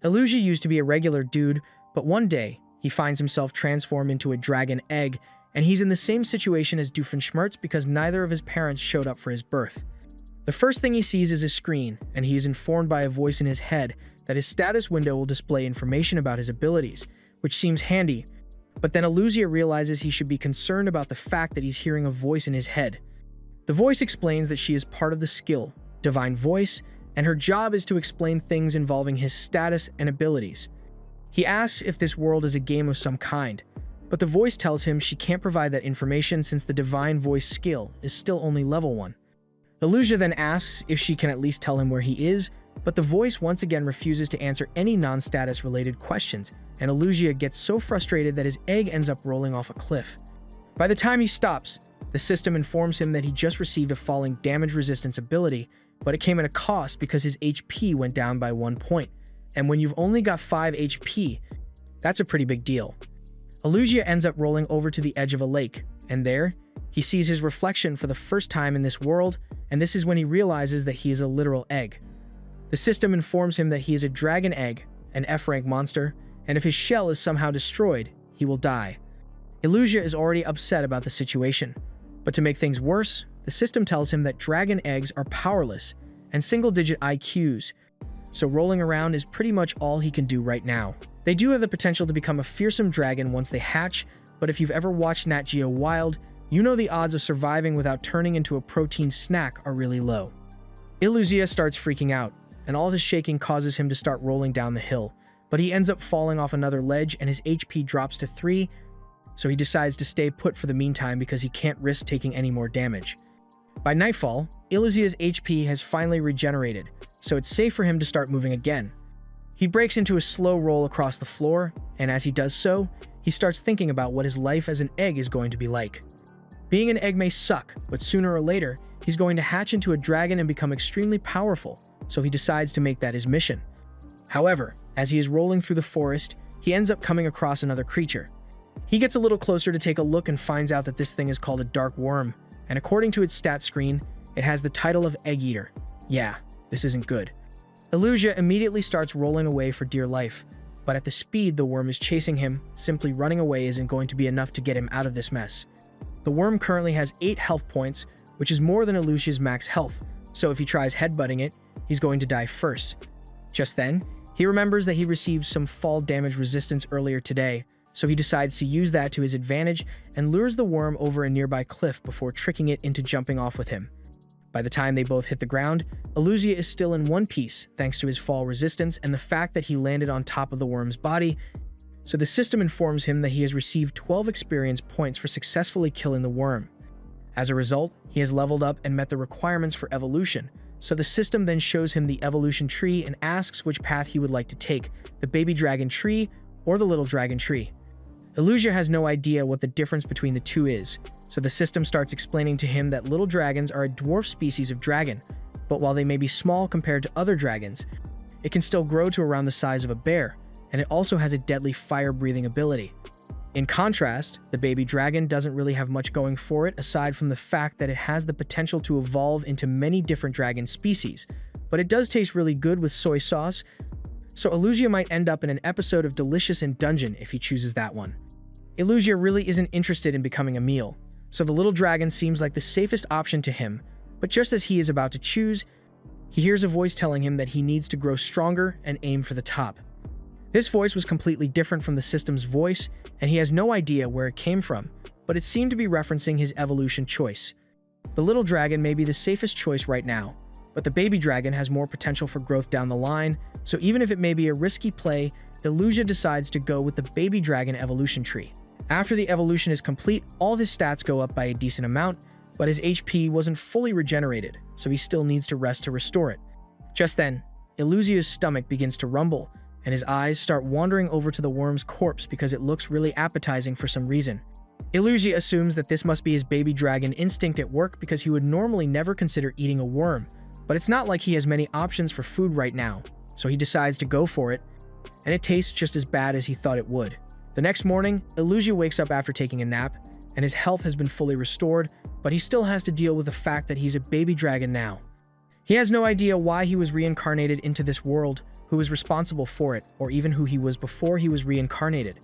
Illusia used to be a regular dude, but one day, he finds himself transformed into a dragon egg, and he's in the same situation as Doofenshmirtz because neither of his parents showed up for his birth. The first thing he sees is a screen, and he is informed by a voice in his head that his status window will display information about his abilities, which seems handy, but then Illusia realizes he should be concerned about the fact that he's hearing a voice in his head. The voice explains that she is part of the skill, Divine Voice, and her job is to explain things involving his status and abilities. He asks if this world is a game of some kind, but the voice tells him she can't provide that information since the Divine Voice skill is still only level 1. Illusia then asks if she can at least tell him where he is, but the voice once again refuses to answer any non-status related questions, and Illusia gets so frustrated that his egg ends up rolling off a cliff. By the time he stops, the system informs him that he just received a falling damage resistance ability, but it came at a cost because his HP went down by 1 point. And when you've only got 5 HP, that's a pretty big deal. Illusia ends up rolling over to the edge of a lake, and there, he sees his reflection for the first time in this world, and this is when he realizes that he is a literal egg. The system informs him that he is a dragon egg, an F-rank monster, and if his shell is somehow destroyed, he will die. Illusia is already upset about the situation, but to make things worse, the system tells him that dragon eggs are powerless and single-digit IQs, so rolling around is pretty much all he can do right now. They do have the potential to become a fearsome dragon once they hatch, but if you've ever watched Nat Geo Wild, you know the odds of surviving without turning into a protein snack are really low. Illusia starts freaking out, and all his shaking causes him to start rolling down the hill, but he ends up falling off another ledge and his HP drops to 3, so he decides to stay put for the meantime because he can't risk taking any more damage. By nightfall, Illusia's HP has finally regenerated, so it's safe for him to start moving again. He breaks into a slow roll across the floor, and as he does so, he starts thinking about what his life as an egg is going to be like. Being an egg may suck, but sooner or later, he's going to hatch into a dragon and become extremely powerful, so he decides to make that his mission. However, as he is rolling through the forest, he ends up coming across another creature. He gets a little closer to take a look and finds out that this thing is called a dark worm, and according to its stat screen, it has the title of Egg Eater. Yeah, this isn't good. Illusia immediately starts rolling away for dear life, but at the speed the worm is chasing him, simply running away isn't going to be enough to get him out of this mess. The worm currently has 8 health points, which is more than Illusia's max health, so if he tries headbutting it, he's going to die first. Just then, he remembers that he received some fall damage resistance earlier today, so he decides to use that to his advantage and lures the worm over a nearby cliff before tricking it into jumping off with him. By the time they both hit the ground, Illusia is still in one piece thanks to his fall resistance and the fact that he landed on top of the worm's body, so the system informs him that he has received 12 experience points for successfully killing the worm. As a result, he has leveled up and met the requirements for evolution, so the system then shows him the evolution tree and asks which path he would like to take, the baby dragon tree or the little dragon tree. Illusia has no idea what the difference between the two is, so the system starts explaining to him that little dragons are a dwarf species of dragon, but while they may be small compared to other dragons, it can still grow to around the size of a bear, and it also has a deadly fire-breathing ability. In contrast, the baby dragon doesn't really have much going for it aside from the fact that it has the potential to evolve into many different dragon species, but it does taste really good with soy sauce, so Illusia might end up in an episode of Delicious in Dungeon if he chooses that one. Illusia really isn't interested in becoming a meal, so the little dragon seems like the safest option to him, but just as he is about to choose, he hears a voice telling him that he needs to grow stronger and aim for the top. This voice was completely different from the system's voice, and he has no idea where it came from, but it seemed to be referencing his evolution choice. The little dragon may be the safest choice right now, but the baby dragon has more potential for growth down the line, so even if it may be a risky play, Illusia decides to go with the baby dragon evolution tree. After the evolution is complete, all of his stats go up by a decent amount, but his HP wasn't fully regenerated, so he still needs to rest to restore it. Just then, Illusia's stomach begins to rumble, and his eyes start wandering over to the worm's corpse because it looks really appetizing for some reason. Illusia assumes that this must be his baby dragon instinct at work because he would normally never consider eating a worm, but it's not like he has many options for food right now, so he decides to go for it, and it tastes just as bad as he thought it would. The next morning, Illusia wakes up after taking a nap, and his health has been fully restored, but he still has to deal with the fact that he's a baby dragon now. He has no idea why he was reincarnated into this world, who was responsible for it, or even who he was before he was reincarnated.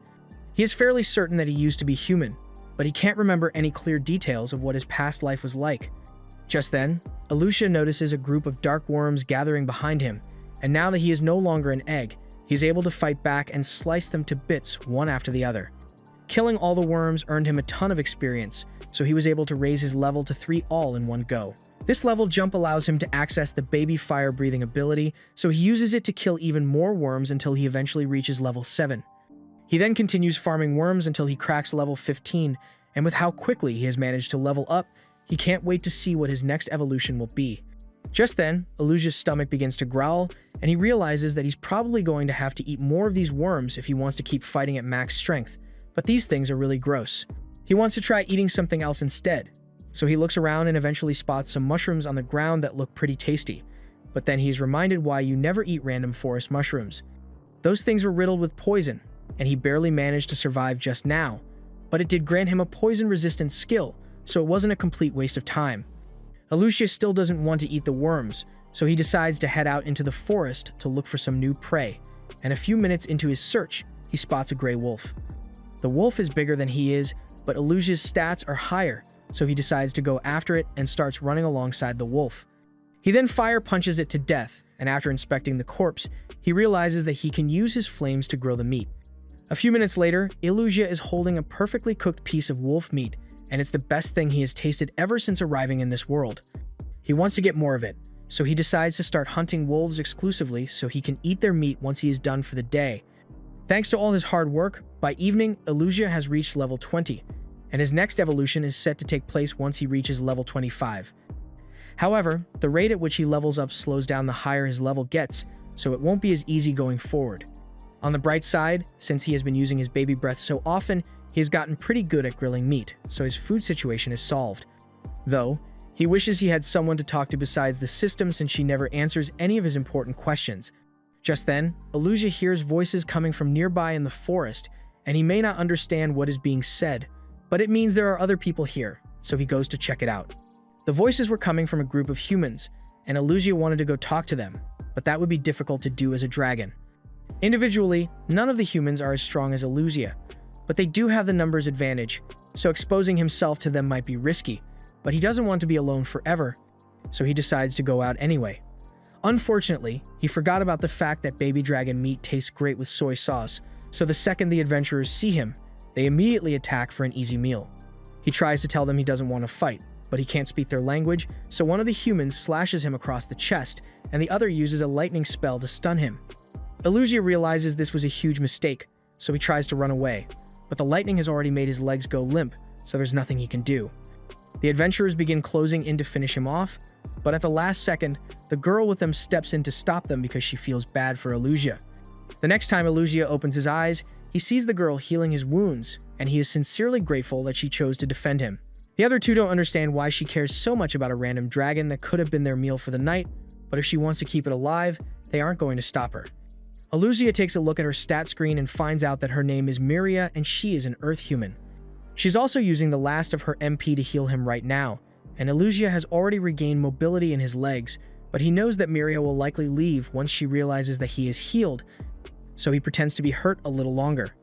He is fairly certain that he used to be human, but he can't remember any clear details of what his past life was like. Just then, Alucia notices a group of dark worms gathering behind him, and now that he is no longer an egg, he is able to fight back and slice them to bits one after the other. Killing all the worms earned him a ton of experience, so he was able to raise his level to 3 all in one go. This level jump allows him to access the baby fire-breathing ability, so he uses it to kill even more worms until he eventually reaches level 7. He then continues farming worms until he cracks level 15, and with how quickly he has managed to level up, he can't wait to see what his next evolution will be. Just then, Alucia's stomach begins to growl, and he realizes that he's probably going to have to eat more of these worms if he wants to keep fighting at max strength, but these things are really gross. He wants to try eating something else instead, so he looks around and eventually spots some mushrooms on the ground that look pretty tasty, but then he's reminded why you never eat random forest mushrooms. Those things were riddled with poison, and he barely managed to survive just now, but it did grant him a poison-resistant skill, so it wasn't a complete waste of time. Alucia still doesn't want to eat the worms, so he decides to head out into the forest to look for some new prey, and a few minutes into his search, he spots a gray wolf. The wolf is bigger than he is, but Alucia's stats are higher, so he decides to go after it and starts running alongside the wolf. He then fire punches it to death, and after inspecting the corpse, he realizes that he can use his flames to grill the meat. A few minutes later, Alucia is holding a perfectly cooked piece of wolf meat, and it's the best thing he has tasted ever since arriving in this world. He wants to get more of it, so he decides to start hunting wolves exclusively so he can eat their meat once he is done for the day. Thanks to all his hard work, by evening, Alucia has reached level 20, and his next evolution is set to take place once he reaches level 25. However, the rate at which he levels up slows down the higher his level gets, so it won't be as easy going forward. On the bright side, since he has been using his baby breath so often, he has gotten pretty good at grilling meat, so his food situation is solved. Though, he wishes he had someone to talk to besides the system since she never answers any of his important questions. Just then, Alucia hears voices coming from nearby in the forest, and he may not understand what is being said, but it means there are other people here, so he goes to check it out. The voices were coming from a group of humans, and Alucia wanted to go talk to them, but that would be difficult to do as a dragon. Individually, none of the humans are as strong as Alucia, but they do have the numbers advantage, so exposing himself to them might be risky, but he doesn't want to be alone forever, so he decides to go out anyway. Unfortunately, he forgot about the fact that baby dragon meat tastes great with soy sauce, so the second the adventurers see him, they immediately attack for an easy meal. He tries to tell them he doesn't want to fight, but he can't speak their language, so one of the humans slashes him across the chest, and the other uses a lightning spell to stun him. Alucia realizes this was a huge mistake, so he tries to run away, but the lightning has already made his legs go limp, so there's nothing he can do. The adventurers begin closing in to finish him off, but at the last second, the girl with them steps in to stop them because she feels bad for Alucia. The next time Alucia opens his eyes, he sees the girl healing his wounds, and he is sincerely grateful that she chose to defend him. The other two don't understand why she cares so much about a random dragon that could have been their meal for the night, but if she wants to keep it alive, they aren't going to stop her. Alucia takes a look at her stat screen and finds out that her name is Miria and she is an Earth human. She's also using the last of her MP to heal him right now, and Alucia has already regained mobility in his legs, but he knows that Miria will likely leave once she realizes that he is healed, so he pretends to be hurt a little longer.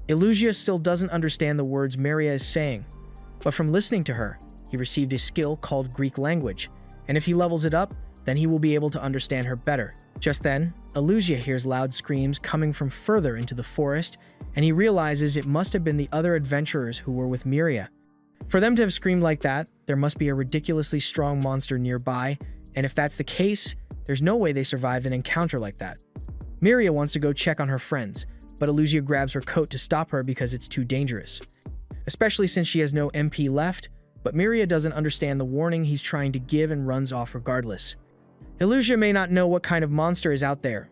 Alucia still doesn't understand the words Miria is saying, but from listening to her, he received a skill called Greek language, and if he levels it up, then he will be able to understand her better. Just then, Alucia hears loud screams coming from further into the forest, and he realizes it must have been the other adventurers who were with Miria. For them to have screamed like that, there must be a ridiculously strong monster nearby, and if that's the case, there's no way they survived an encounter like that. Miria wants to go check on her friends, but Alucia grabs her coat to stop her because it's too dangerous. Especially since she has no MP left, but Miria doesn't understand the warning he's trying to give and runs off regardless. Alucia may not know what kind of monster is out there,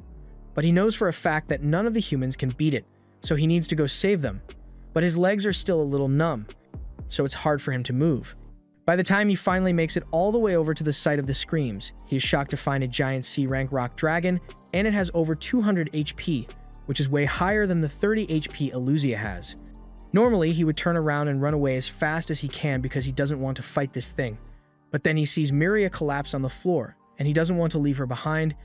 but he knows for a fact that none of the humans can beat it, so he needs to go save them. But his legs are still a little numb, so it's hard for him to move. By the time he finally makes it all the way over to the site of the screams, he is shocked to find a giant C-rank rock dragon, and it has over 200 HP, which is way higher than the 30 HP Alucia has. Normally, he would turn around and run away as fast as he can because he doesn't want to fight this thing. But then he sees Miria collapse on the floor, and he doesn't want to leave her behind,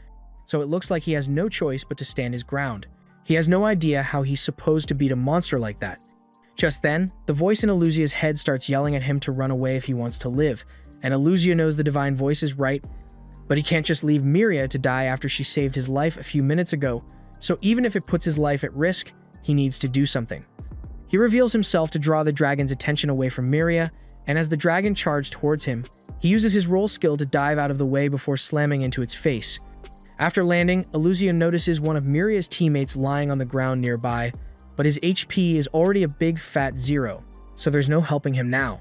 so it looks like he has no choice but to stand his ground. He has no idea how he's supposed to beat a monster like that. Just then, the voice in Elusia's head starts yelling at him to run away if he wants to live, and Elusia knows the divine voice is right, but he can't just leave Miria to die after she saved his life a few minutes ago, so even if it puts his life at risk, he needs to do something. He reveals himself to draw the dragon's attention away from Miria, and as the dragon charged towards him, he uses his roll skill to dive out of the way before slamming into its face. After landing, Elusia notices one of Miria's teammates lying on the ground nearby, but his HP is already a big fat 0, so there's no helping him now.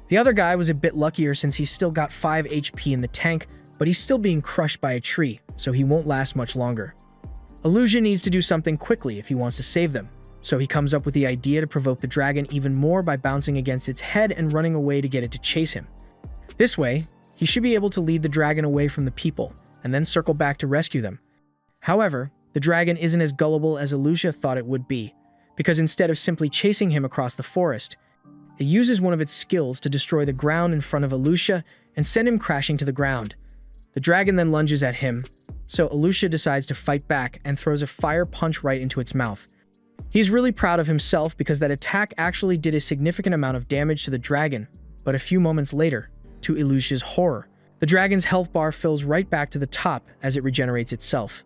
The other guy was a bit luckier since he's still got 5 HP in the tank, but he's still being crushed by a tree, so he won't last much longer. Elusia needs to do something quickly if he wants to save them, so he comes up with the idea to provoke the dragon even more by bouncing against its head and running away to get it to chase him. This way, he should be able to lead the dragon away from the people, and then circle back to rescue them. However, the dragon isn't as gullible as Elusia thought it would be, because instead of simply chasing him across the forest, it uses one of its skills to destroy the ground in front of Elusia and send him crashing to the ground. The dragon then lunges at him, so Elusia decides to fight back and throws a fire punch right into its mouth. He's really proud of himself because that attack actually did a significant amount of damage to the dragon, but a few moments later, to Elusia's horror, the dragon's health bar fills right back to the top as it regenerates itself.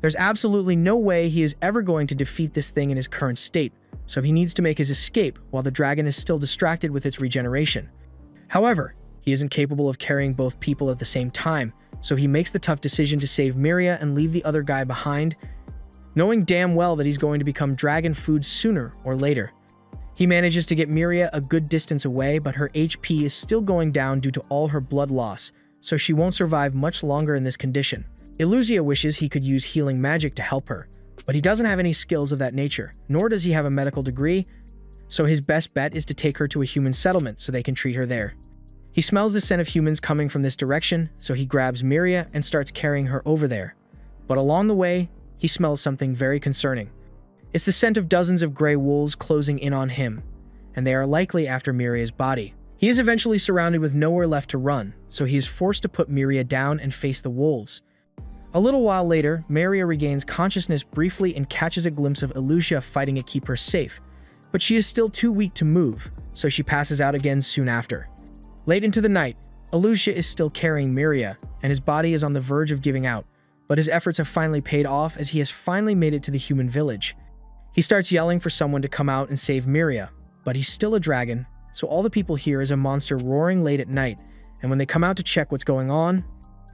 There's absolutely no way he is ever going to defeat this thing in his current state, so he needs to make his escape while the dragon is still distracted with its regeneration. However, he isn't capable of carrying both people at the same time, so he makes the tough decision to save Miria and leave the other guy behind, knowing damn well that he's going to become dragon food sooner or later. He manages to get Miria a good distance away, but her HP is still going down due to all her blood loss, so she won't survive much longer in this condition. Elusia wishes he could use healing magic to help her, but he doesn't have any skills of that nature, nor does he have a medical degree, so his best bet is to take her to a human settlement so they can treat her there. He smells the scent of humans coming from this direction, so he grabs Miria and starts carrying her over there. But along the way, he smells something very concerning. It's the scent of dozens of gray wolves closing in on him, and they are likely after Miria's body. He is eventually surrounded with nowhere left to run, so he is forced to put Miria down and face the wolves. A little while later, Miria regains consciousness briefly and catches a glimpse of Elusia fighting to keep her safe, but she is still too weak to move, so she passes out again soon after. Late into the night, Elusia is still carrying Miria, and his body is on the verge of giving out, but his efforts have finally paid off as he has finally made it to the human village. He starts yelling for someone to come out and save Miria, but he's still a dragon, so all the people hear is a monster roaring late at night, and when they come out to check what's going on,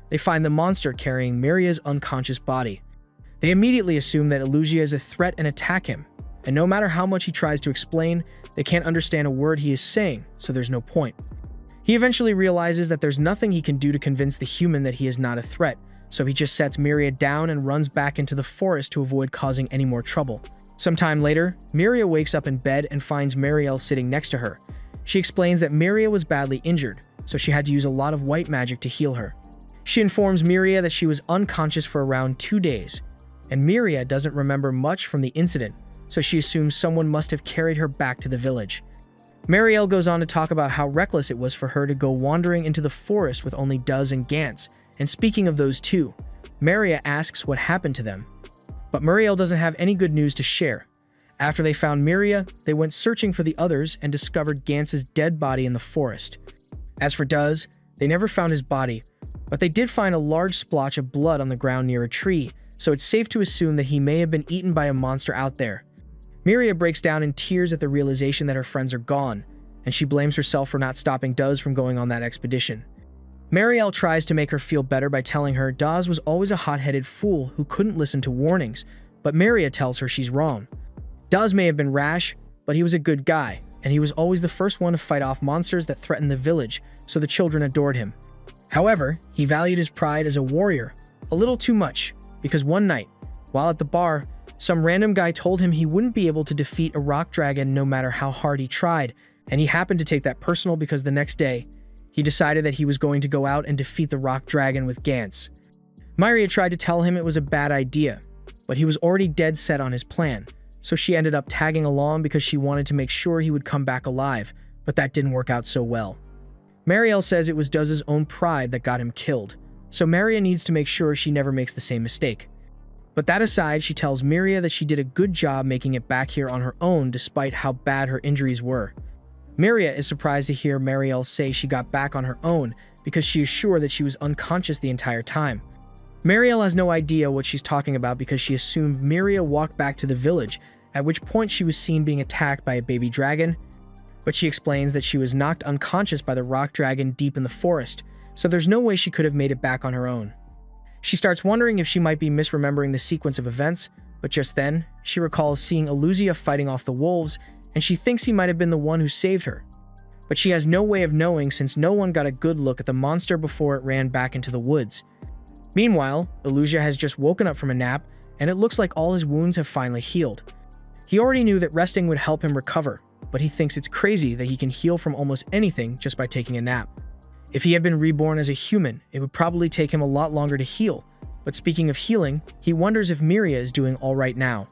they find the monster carrying Miria's unconscious body. They immediately assume that Elusia is a threat and attack him, and no matter how much he tries to explain, they can't understand a word he is saying, so there's no point. He eventually realizes that there's nothing he can do to convince the human that he is not a threat, so he just sets Miria down and runs back into the forest to avoid causing any more trouble. Sometime later, Miria wakes up in bed and finds Mariel sitting next to her. She explains that Miria was badly injured, so she had to use a lot of white magic to heal her. She informs Miria that she was unconscious for around 2 days, and Miria doesn't remember much from the incident, so she assumes someone must have carried her back to the village. Mariel goes on to talk about how reckless it was for her to go wandering into the forest with only Duz and Gantz, and speaking of those two, Miria asks what happened to them. But Mariel doesn't have any good news to share. After they found Miria, they went searching for the others and discovered Gantz's dead body in the forest. As for Duz, they never found his body, but they did find a large splotch of blood on the ground near a tree, so it's safe to assume that he may have been eaten by a monster out there. Miria breaks down in tears at the realization that her friends are gone, and she blames herself for not stopping Duz from going on that expedition. Mariel tries to make her feel better by telling her Daz was always a hot-headed fool who couldn't listen to warnings, but Miria tells her she's wrong. Daz may have been rash, but he was a good guy, and he was always the first one to fight off monsters that threatened the village, so the children adored him. However, he valued his pride as a warrior a little too much, because one night, while at the bar, some random guy told him he wouldn't be able to defeat a rock dragon no matter how hard he tried, and he happened to take that personal because the next day, he decided that he was going to go out and defeat the rock dragon with Gantz. Miria tried to tell him it was a bad idea, but he was already dead set on his plan, so she ended up tagging along because she wanted to make sure he would come back alive, but that didn't work out so well. Mariel says it was Duz's own pride that got him killed, so Maria needs to make sure she never makes the same mistake. But that aside, she tells Miria that she did a good job making it back here on her own despite how bad her injuries were. Miria is surprised to hear Marielle say she got back on her own because she is sure that she was unconscious the entire time. Marielle has no idea what she's talking about because she assumed Miria walked back to the village, at which point she was seen being attacked by a baby dragon. But she explains that she was knocked unconscious by the rock dragon deep in the forest, so there's no way she could have made it back on her own. She starts wondering if she might be misremembering the sequence of events, but just then, she recalls seeing Iluzia fighting off the wolves, and she thinks he might have been the one who saved her. But she has no way of knowing since no one got a good look at the monster before it ran back into the woods. Meanwhile, Iluzia has just woken up from a nap, and it looks like all his wounds have finally healed. He already knew that resting would help him recover, but he thinks it's crazy that he can heal from almost anything just by taking a nap. If he had been reborn as a human, it would probably take him a lot longer to heal. But speaking of healing, he wonders if Miria is doing all right now.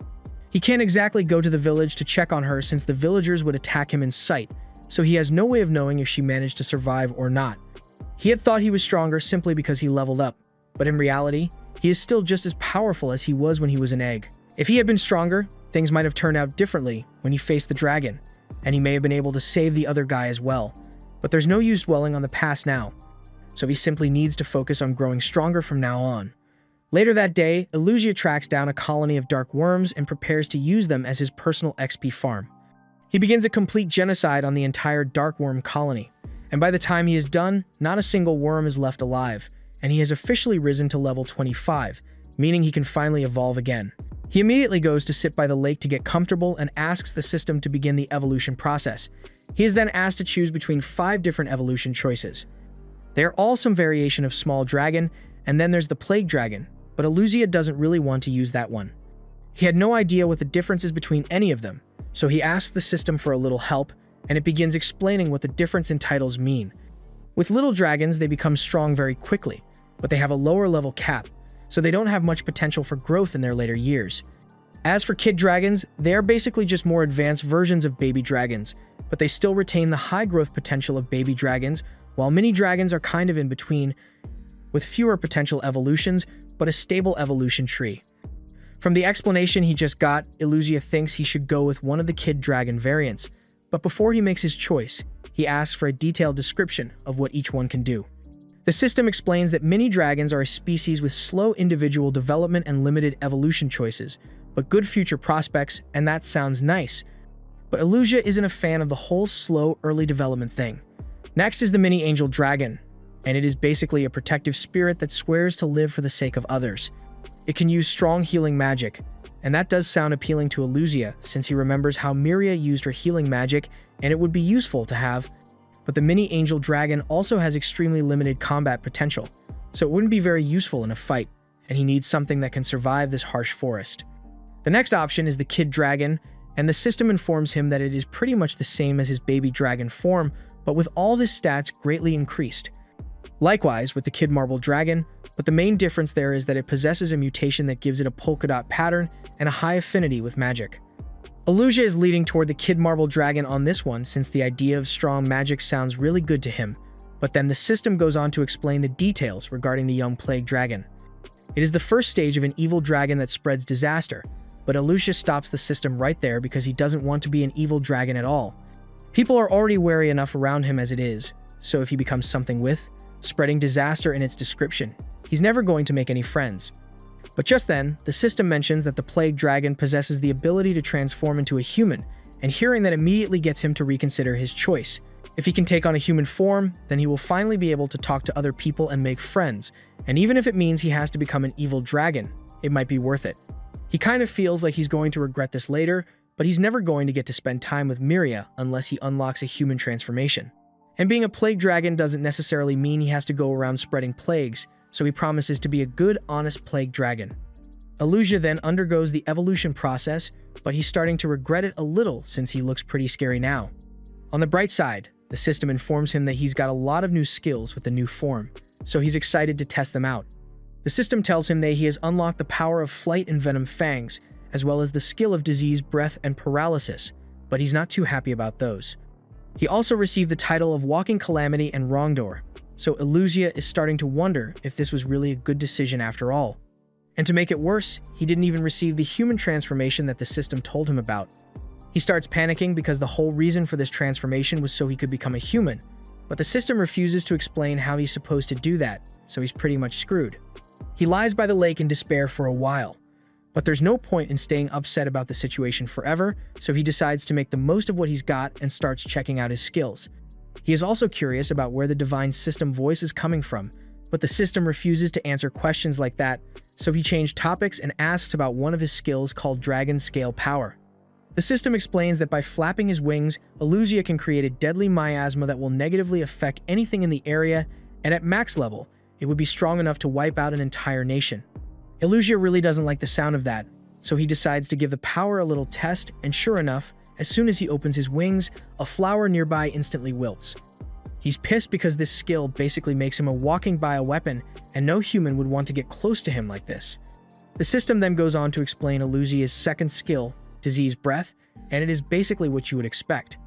He can't exactly go to the village to check on her since the villagers would attack him in sight, so he has no way of knowing if she managed to survive or not. He had thought he was stronger simply because he leveled up, but in reality, he is still just as powerful as he was when he was an egg. If he had been stronger, things might have turned out differently when he faced the dragon, and he may have been able to save the other guy as well. But there's no use dwelling on the past now, so he simply needs to focus on growing stronger from now on. Later that day, Iluzia tracks down a colony of dark worms and prepares to use them as his personal XP farm. He begins a complete genocide on the entire dark worm colony, and by the time he is done, not a single worm is left alive, and he has officially risen to level 25, meaning he can finally evolve again. He immediately goes to sit by the lake to get comfortable and asks the system to begin the evolution process. He is then asked to choose between 5 different evolution choices. They are all some variation of small dragon, and then there's the plague dragon, but Iluzia doesn't really want to use that one. He had no idea what the difference is between any of them, so he asks the system for a little help, and it begins explaining what the difference in titles mean. With little dragons, they become strong very quickly, but they have a lower level cap, so they don't have much potential for growth in their later years. As for kid dragons, they are basically just more advanced versions of baby dragons, but they still retain the high growth potential of baby dragons, while mini dragons are kind of in between, with fewer potential evolutions, but a stable evolution tree. From the explanation he just got, Iluzia thinks he should go with one of the kid dragon variants, but before he makes his choice, he asks for a detailed description of what each one can do. The system explains that mini dragons are a species with slow individual development and limited evolution choices, but good future prospects, and that sounds nice. But Iluzia isn't a fan of the whole slow early development thing. Next is the mini angel dragon, and it is basically a protective spirit that swears to live for the sake of others. It can use strong healing magic, and that does sound appealing to Iluzia since he remembers how Miria used her healing magic and it would be useful to have. But the mini angel dragon also has extremely limited combat potential, so it wouldn't be very useful in a fight, and he needs something that can survive this harsh forest. The next option is the kid dragon, and the system informs him that it is pretty much the same as his baby dragon form, but with all the stats greatly increased. Likewise with the kid marble dragon, but the main difference there is that it possesses a mutation that gives it a polka dot pattern and a high affinity with magic. Iluzia is leading toward the kid marble dragon on this one since the idea of strong magic sounds really good to him, but then the system goes on to explain the details regarding the young plague dragon. It is the first stage of an evil dragon that spreads disaster, but Iluzia stops the system right there because he doesn't want to be an evil dragon at all. People are already wary enough around him as it is, so if he becomes something with spreading disaster in its description, he's never going to make any friends. But just then, the system mentions that the plague dragon possesses the ability to transform into a human, and hearing that immediately gets him to reconsider his choice. If he can take on a human form, then he will finally be able to talk to other people and make friends, and even if it means he has to become an evil dragon, it might be worth it. He kind of feels like he's going to regret this later, but he's never going to get to spend time with Miria unless he unlocks a human transformation. And being a plague dragon doesn't necessarily mean he has to go around spreading plagues, so he promises to be a good, honest plague dragon. Iluzia then undergoes the evolution process, but he's starting to regret it a little since he looks pretty scary now. On the bright side, the system informs him that he's got a lot of new skills with the new form, so he's excited to test them out. The system tells him that he has unlocked the power of flight and venom fangs, as well as the skill of disease, breath, and paralysis, but he's not too happy about those. He also received the title of Walking Calamity and Wrongdoer, so Illusia is starting to wonder if this was really a good decision after all. And to make it worse, he didn't even receive the human transformation that the system told him about. He starts panicking because the whole reason for this transformation was so he could become a human, but the system refuses to explain how he's supposed to do that, so he's pretty much screwed. He lies by the lake in despair for a while, but there's no point in staying upset about the situation forever, so he decides to make the most of what he's got and starts checking out his skills. He is also curious about where the divine system voice is coming from, but the system refuses to answer questions like that, so he changed topics and asks about one of his skills called Dragon Scale Power. The system explains that by flapping his wings, Illusia can create a deadly miasma that will negatively affect anything in the area, and at max level, it would be strong enough to wipe out an entire nation. Illusia really doesn't like the sound of that, so he decides to give the power a little test, and sure enough, as soon as he opens his wings, a flower nearby instantly wilts. He's pissed because this skill basically makes him a walking bioweapon, and no human would want to get close to him like this. The system then goes on to explain Illusia's second skill, Disease Breath, and it is basically what you would expect.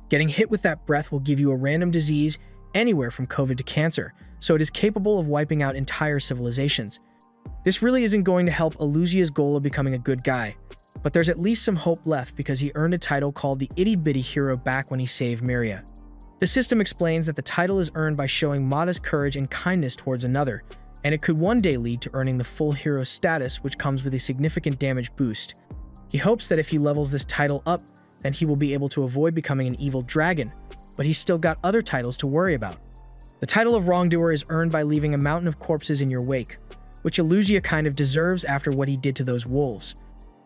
Getting hit with that breath will give you a random disease anywhere from COVID to cancer, so it is capable of wiping out entire civilizations. This really isn't going to help Illusia's goal of becoming a good guy, but there's at least some hope left because he earned a title called the Itty Bitty Hero back when he saved Miria. The system explains that the title is earned by showing modest courage and kindness towards another, and it could one day lead to earning the full hero status, which comes with a significant damage boost. He hopes that if he levels this title up, then he will be able to avoid becoming an evil dragon, but he's still got other titles to worry about. The title of Wrongdoer is earned by leaving a mountain of corpses in your wake, which Illusia kind of deserves after what he did to those wolves.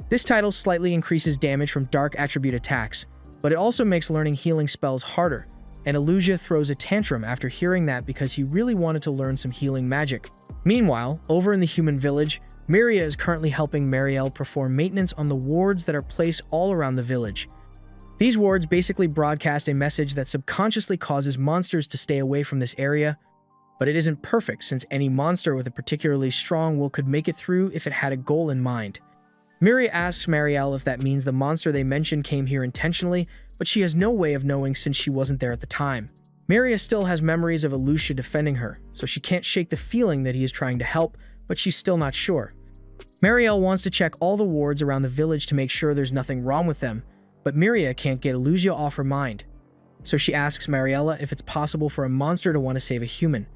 This title slightly increases damage from dark attribute attacks, but it also makes learning healing spells harder, and Illusia throws a tantrum after hearing that because he really wanted to learn some healing magic. Meanwhile, over in the human village, Miria is currently helping Marielle perform maintenance on the wards that are placed all around the village. These wards basically broadcast a message that subconsciously causes monsters to stay away from this area, but it isn't perfect since any monster with a particularly strong will could make it through if it had a goal in mind. Miria asks Marielle if that means the monster they mentioned came here intentionally, but she has no way of knowing since she wasn't there at the time. Miria still has memories of Illusia defending her, so she can't shake the feeling that he is trying to help, but she's still not sure. Marielle wants to check all the wards around the village to make sure there's nothing wrong with them, but Miria can't get Illusia off her mind. So she asks Mariella if it's possible for a monster to want to save a human.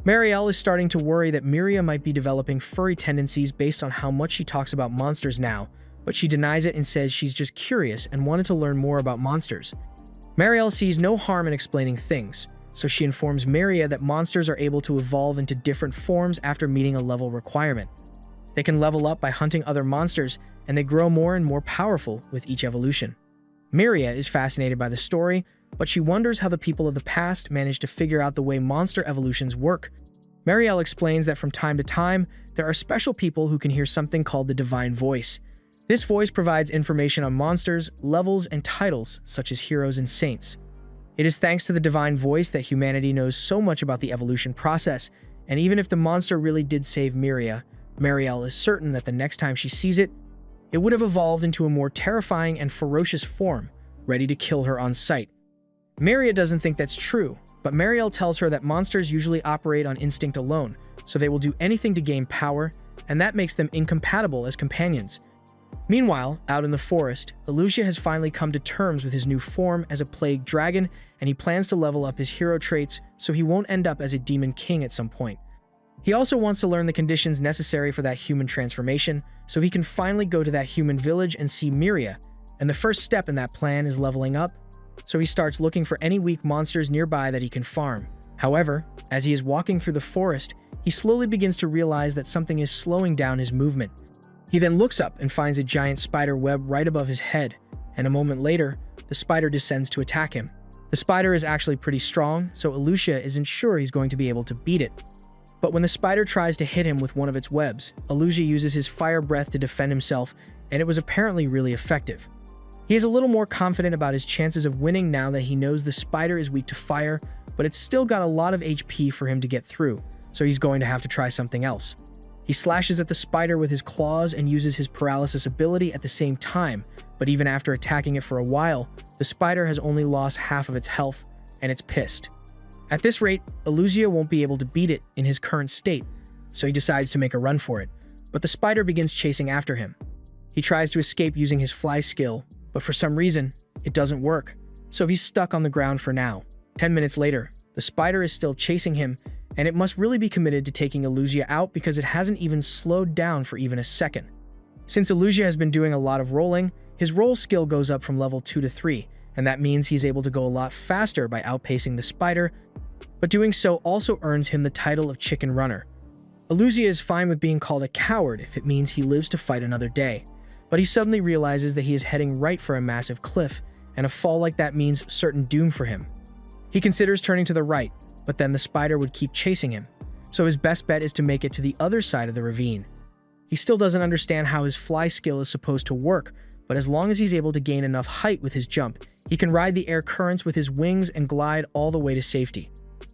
Marielle is starting to worry that Miria might be developing furry tendencies based on how much she talks about monsters now, but she denies it and says she's just curious and wanted to learn more about monsters. Marielle sees no harm in explaining things, so she informs Miria that monsters are able to evolve into different forms after meeting a level requirement. They can level up by hunting other monsters, and they grow more and more powerful with each evolution. Miria is fascinated by the story, but she wonders how the people of the past managed to figure out the way monster evolutions work. Marielle explains that from time to time, there are special people who can hear something called the Divine Voice. This voice provides information on monsters, levels, and titles, such as heroes and saints. It is thanks to the Divine Voice that humanity knows so much about the evolution process, and even if the monster really did save Miria, Marielle is certain that the next time she sees it, it would have evolved into a more terrifying and ferocious form, ready to kill her on sight. Miria doesn't think that's true, but Marielle tells her that monsters usually operate on instinct alone, so they will do anything to gain power, and that makes them incompatible as companions. Meanwhile, out in the forest, Illusia has finally come to terms with his new form as a plague dragon, and he plans to level up his hero traits so he won't end up as a demon king at some point. He also wants to learn the conditions necessary for that human transformation, so he can finally go to that human village and see Miria, and the first step in that plan is leveling up, so he starts looking for any weak monsters nearby that he can farm. However, as he is walking through the forest, he slowly begins to realize that something is slowing down his movement. He then looks up and finds a giant spider web right above his head, and a moment later, the spider descends to attack him. The spider is actually pretty strong, so Illusia isn't sure he's going to be able to beat it. But when the spider tries to hit him with one of its webs, Illusia uses his fire breath to defend himself, and it was apparently really effective. He is a little more confident about his chances of winning now that he knows the spider is weak to fire, but it's still got a lot of HP for him to get through, so he's going to have to try something else. He slashes at the spider with his claws and uses his paralysis ability at the same time, but even after attacking it for a while, the spider has only lost half of its health, and it's pissed. At this rate, Illusia won't be able to beat it in his current state, so he decides to make a run for it, but the spider begins chasing after him. He tries to escape using his fly skill, but for some reason, it doesn't work, so he's stuck on the ground for now. 10 minutes later, the spider is still chasing him, and it must really be committed to taking Illusia out because it hasn't even slowed down for even a second. Since Illusia has been doing a lot of rolling, his roll skill goes up from level 2 to 3, and that means he's able to go a lot faster by outpacing the spider, but doing so also earns him the title of Chicken Runner. Illusia is fine with being called a coward if it means he lives to fight another day, but he suddenly realizes that he is heading right for a massive cliff, and a fall like that means certain doom for him. He considers turning to the right, but then the spider would keep chasing him, so his best bet is to make it to the other side of the ravine. He still doesn't understand how his fly skill is supposed to work, but as long as he's able to gain enough height with his jump, he can ride the air currents with his wings and glide all the way to safety.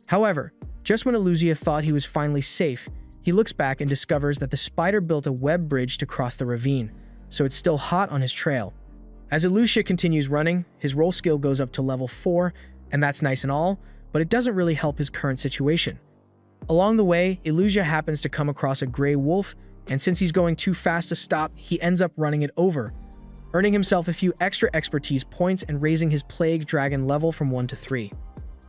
However, just when Illusia thought he was finally safe, he looks back and discovers that the spider built a web bridge to cross the ravine, so it's still hot on his trail. As Illusia continues running, his roll skill goes up to level 4, and that's nice and all, but it doesn't really help his current situation. Along the way, Illusia happens to come across a gray wolf, and since he's going too fast to stop, he ends up running it over, earning himself a few extra expertise points and raising his plague dragon level from 1 to 3.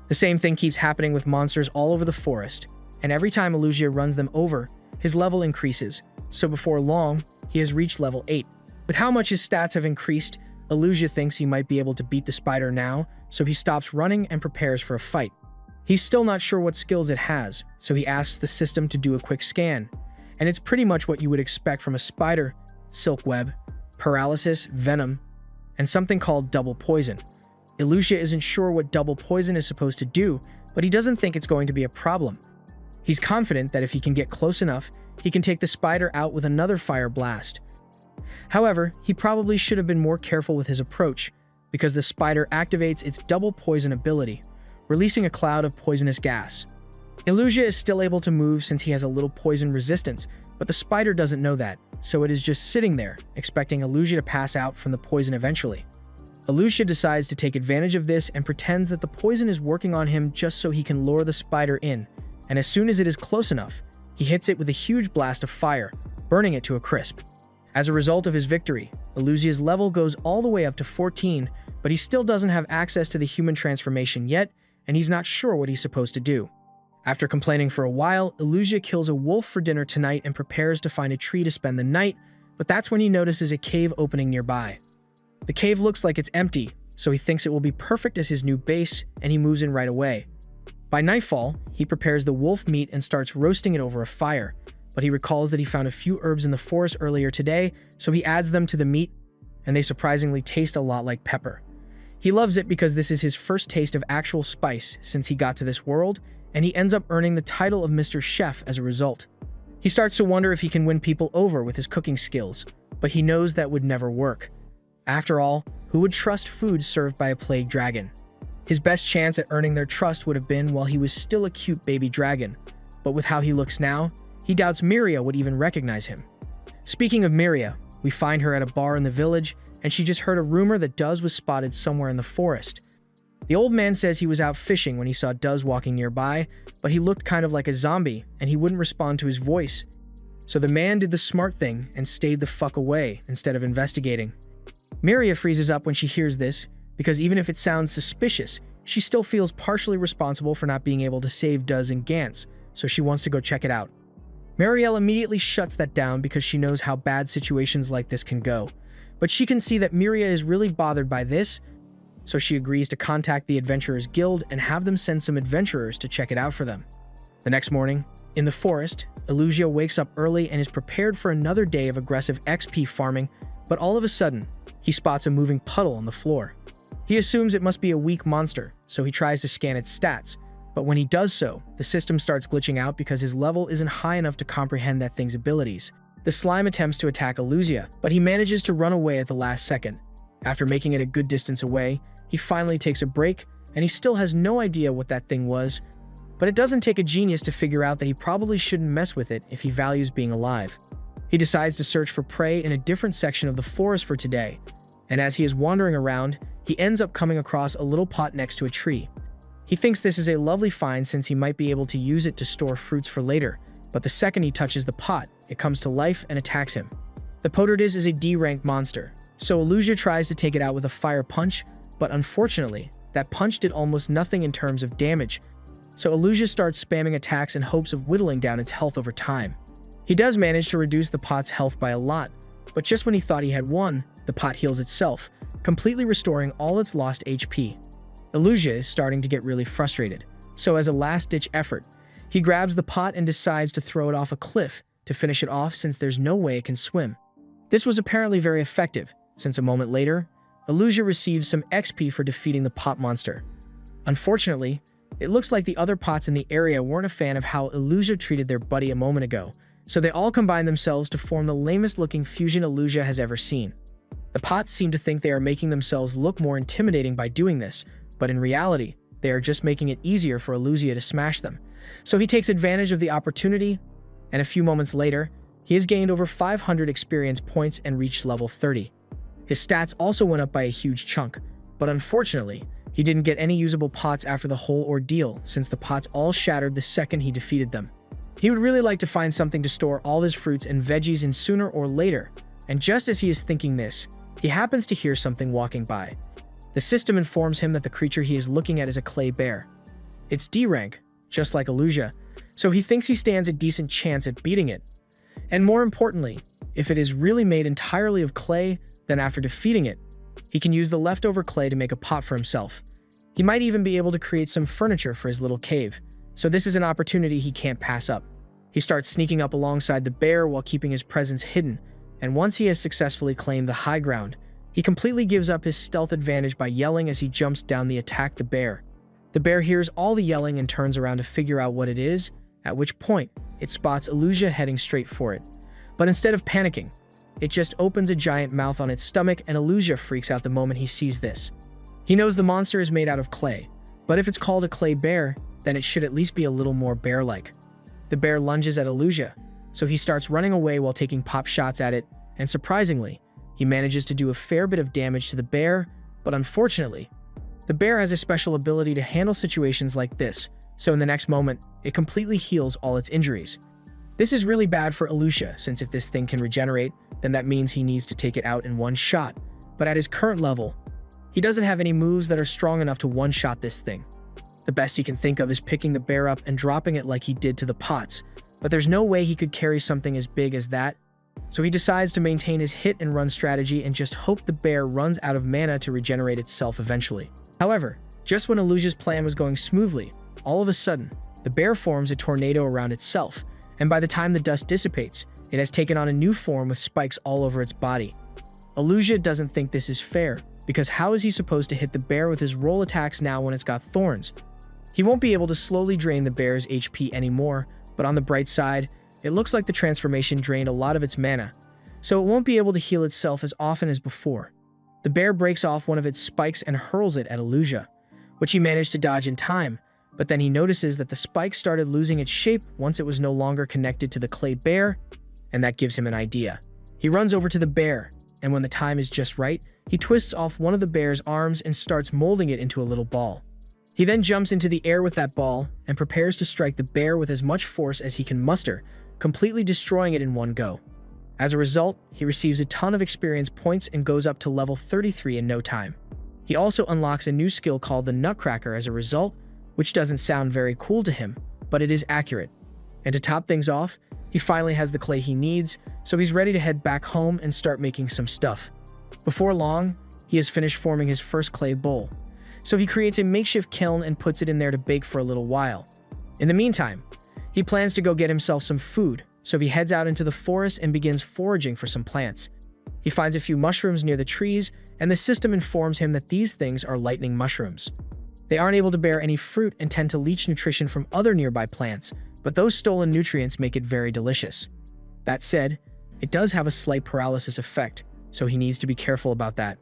The same thing keeps happening with monsters all over the forest, and every time Illusia runs them over, his level increases, so before long, he has reached level 8. With how much his stats have increased, Illusia thinks he might be able to beat the spider now, so he stops running and prepares for a fight. He's still not sure what skills it has, so he asks the system to do a quick scan, and it's pretty much what you would expect from a spider: silk web, paralysis, venom, and something called double poison. Illusia isn't sure what double poison is supposed to do, but he doesn't think it's going to be a problem. He's confident that if he can get close enough, he can take the spider out with another fire blast. However, he probably should have been more careful with his approach, because the spider activates its double poison ability, releasing a cloud of poisonous gas. Illusia is still able to move since he has a little poison resistance, but the spider doesn't know that, so it is just sitting there, expecting Illusia to pass out from the poison eventually. Illusia decides to take advantage of this and pretends that the poison is working on him just so he can lure the spider in, and as soon as it is close enough, he hits it with a huge blast of fire, burning it to a crisp. As a result of his victory, Illusia's level goes all the way up to 14, but he still doesn't have access to the human transformation yet, and he's not sure what he's supposed to do. After complaining for a while, Illusia kills a wolf for dinner tonight and prepares to find a tree to spend the night, but that's when he notices a cave opening nearby. The cave looks like it's empty, so he thinks it will be perfect as his new base, and he moves in right away. By nightfall, he prepares the wolf meat and starts roasting it over a fire, but he recalls that he found a few herbs in the forest earlier today, so he adds them to the meat, and they surprisingly taste a lot like pepper. He loves it because this is his first taste of actual spice since he got to this world, and he ends up earning the title of Mr. Chef as a result. He starts to wonder if he can win people over with his cooking skills, but he knows that would never work. After all, who would trust food served by a plague dragon? His best chance at earning their trust would have been while he was still a cute baby dragon, but with how he looks now, he doubts Miria would even recognize him. Speaking of Miria, we find her at a bar in the village, and she just heard a rumor that Duz was spotted somewhere in the forest. The old man says he was out fishing when he saw Duz walking nearby, but he looked kind of like a zombie, and he wouldn't respond to his voice. So the man did the smart thing and stayed the fuck away instead of investigating. Miria freezes up when she hears this, because even if it sounds suspicious, she still feels partially responsible for not being able to save Duz and Gantz, so she wants to go check it out. Marielle immediately shuts that down because she knows how bad situations like this can go, but she can see that Miria is really bothered by this, so she agrees to contact the Adventurers Guild and have them send some adventurers to check it out for them. The next morning, in the forest, Illusia wakes up early and is prepared for another day of aggressive XP farming, but all of a sudden, he spots a moving puddle on the floor. He assumes it must be a weak monster, so he tries to scan its stats, but when he does so, the system starts glitching out because his level isn't high enough to comprehend that thing's abilities. The slime attempts to attack Illusia, but he manages to run away at the last second. After making it a good distance away, he finally takes a break, and he still has no idea what that thing was, but it doesn't take a genius to figure out that he probably shouldn't mess with it if he values being alive. He decides to search for prey in a different section of the forest for today, and as he is wandering around, he ends up coming across a little pot next to a tree. He thinks this is a lovely find since he might be able to use it to store fruits for later, but the second he touches the pot, it comes to life and attacks him. The Poltergeist is a D-rank monster, so Illusia tries to take it out with a fire punch, but unfortunately, that punch did almost nothing in terms of damage, so Illusia starts spamming attacks in hopes of whittling down its health over time. He does manage to reduce the pot's health by a lot, but just when he thought he had won, the pot heals itself, completely restoring all its lost HP. Illusia is starting to get really frustrated, so as a last-ditch effort, he grabs the pot and decides to throw it off a cliff to finish it off since there's no way it can swim. This was apparently very effective, since a moment later, Illusia receives some XP for defeating the pot monster. Unfortunately, it looks like the other pots in the area weren't a fan of how Illusia treated their buddy a moment ago, so they all combine themselves to form the lamest-looking fusion Illusia has ever seen. The pots seem to think they are making themselves look more intimidating by doing this, but in reality, they are just making it easier for Illusia to smash them. So he takes advantage of the opportunity, and a few moments later, he has gained over 500 experience points and reached level 30. His stats also went up by a huge chunk, but unfortunately, he didn't get any usable pots after the whole ordeal since the pots all shattered the second he defeated them. He would really like to find something to store all his fruits and veggies in sooner or later, and just as he is thinking this, he happens to hear something walking by. The system informs him that the creature he is looking at is a clay bear. It's D-rank, just like Illusia, so he thinks he stands a decent chance at beating it. And more importantly, if it is really made entirely of clay, then after defeating it, he can use the leftover clay to make a pot for himself. He might even be able to create some furniture for his little cave, so this is an opportunity he can't pass up. He starts sneaking up alongside the bear while keeping his presence hidden, and once he has successfully claimed the high ground, he completely gives up his stealth advantage by yelling as he jumps down to attack the bear. The bear hears all the yelling and turns around to figure out what it is, at which point, it spots Illusia heading straight for it. But instead of panicking, it just opens a giant mouth on its stomach and Illusia freaks out the moment he sees this. He knows the monster is made out of clay, but if it's called a clay bear, then it should at least be a little more bear-like. The bear lunges at Illusia, so he starts running away while taking pop shots at it, and surprisingly, he manages to do a fair bit of damage to the bear, but unfortunately, the bear has a special ability to handle situations like this, so in the next moment, it completely heals all its injuries. This is really bad for Illusia, since if this thing can regenerate, then that means he needs to take it out in one shot, but at his current level, he doesn't have any moves that are strong enough to one-shot this thing. The best he can think of is picking the bear up and dropping it like he did to the pots, but there's no way he could carry something as big as that, so he decides to maintain his hit and run strategy and just hope the bear runs out of mana to regenerate itself eventually. However, just when Illusia's plan was going smoothly, all of a sudden, the bear forms a tornado around itself, and by the time the dust dissipates, it has taken on a new form with spikes all over its body. Illusia doesn't think this is fair, because how is he supposed to hit the bear with his roll attacks now when it's got thorns? He won't be able to slowly drain the bear's HP anymore, but on the bright side, it looks like the transformation drained a lot of its mana, so it won't be able to heal itself as often as before. The bear breaks off one of its spikes and hurls it at Illusia, which he managed to dodge in time, but then he notices that the spike started losing its shape once it was no longer connected to the clay bear, and that gives him an idea. He runs over to the bear, and when the time is just right, he twists off one of the bear's arms and starts molding it into a little ball. He then jumps into the air with that ball and prepares to strike the bear with as much force as he can muster, completely destroying it in one go. As a result, he receives a ton of experience points and goes up to level 33 in no time. He also unlocks a new skill called the Nutcracker as a result, which doesn't sound very cool to him, but it is accurate. And to top things off, he finally has the clay he needs, so he's ready to head back home and start making some stuff. Before long, he has finished forming his first clay bowl, so he creates a makeshift kiln and puts it in there to bake for a little while. In the meantime, he plans to go get himself some food, so he heads out into the forest and begins foraging for some plants. He finds a few mushrooms near the trees, and the system informs him that these things are lightning mushrooms. They aren't able to bear any fruit and tend to leach nutrition from other nearby plants, but those stolen nutrients make it very delicious. That said, it does have a slight paralysis effect, so he needs to be careful about that.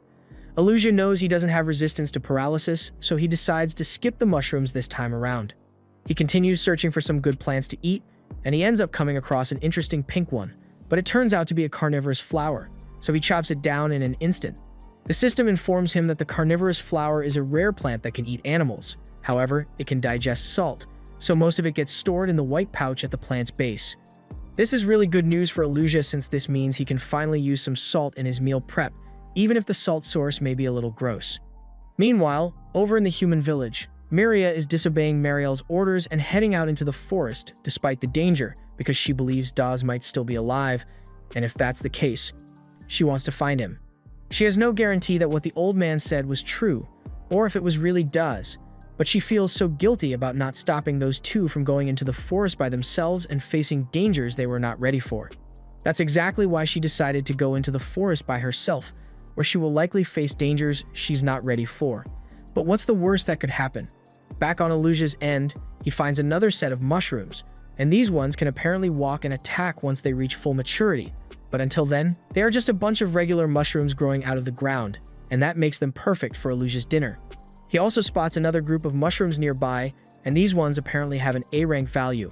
Illusia knows he doesn't have resistance to paralysis, so he decides to skip the mushrooms this time around. He continues searching for some good plants to eat, and he ends up coming across an interesting pink one, but it turns out to be a carnivorous flower, so he chops it down in an instant. The system informs him that the carnivorous flower is a rare plant that can eat animals, However, it can digest salt, so most of it gets stored in the white pouch at the plant's base. This is really good news for Aluja since this means he can finally use some salt in his meal prep, even if the salt source may be a little gross. Meanwhile, over in the human village, Miria is disobeying Mariel's orders and heading out into the forest despite the danger because she believes Dawes might still be alive, and if that's the case, she wants to find him. She has no guarantee that what the old man said was true, or if it was really Dawes, but she feels so guilty about not stopping those two from going into the forest by themselves and facing dangers they were not ready for. That's exactly why she decided to go into the forest by herself, where she will likely face dangers she's not ready for. But what's the worst that could happen? Back on Aluja's end, he finds another set of mushrooms, and these ones can apparently walk and attack once they reach full maturity. But until then, they are just a bunch of regular mushrooms growing out of the ground, and that makes them perfect for Aluja's dinner. He also spots another group of mushrooms nearby, and these ones apparently have an A-rank value.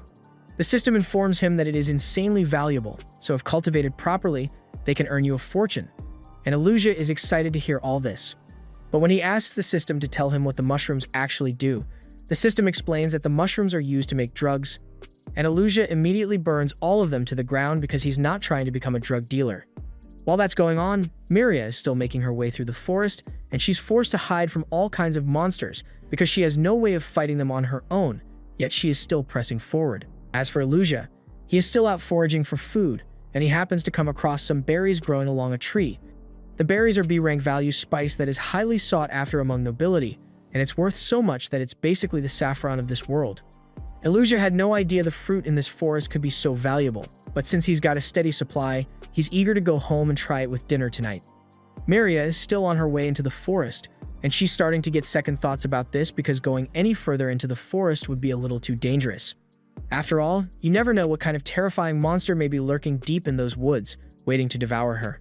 The system informs him that it is insanely valuable, so if cultivated properly, they can earn you a fortune. And Aluja is excited to hear all this. But when he asks the system to tell him what the mushrooms actually do, the system explains that the mushrooms are used to make drugs, and Aluja immediately burns all of them to the ground because he's not trying to become a drug dealer. While that's going on, Miria is still making her way through the forest, and she's forced to hide from all kinds of monsters because she has no way of fighting them on her own, yet she is still pressing forward. As for Aluja, he is still out foraging for food, and he happens to come across some berries growing along a tree. The berries are B-rank value spice that is highly sought after among nobility, and it's worth so much that it's basically the saffron of this world. Aluja had no idea the fruit in this forest could be so valuable, but since he's got a steady supply, he's eager to go home and try it with dinner tonight. Miria is still on her way into the forest, and she's starting to get second thoughts about this because going any further into the forest would be a little too dangerous. After all, you never know what kind of terrifying monster may be lurking deep in those woods, waiting to devour her.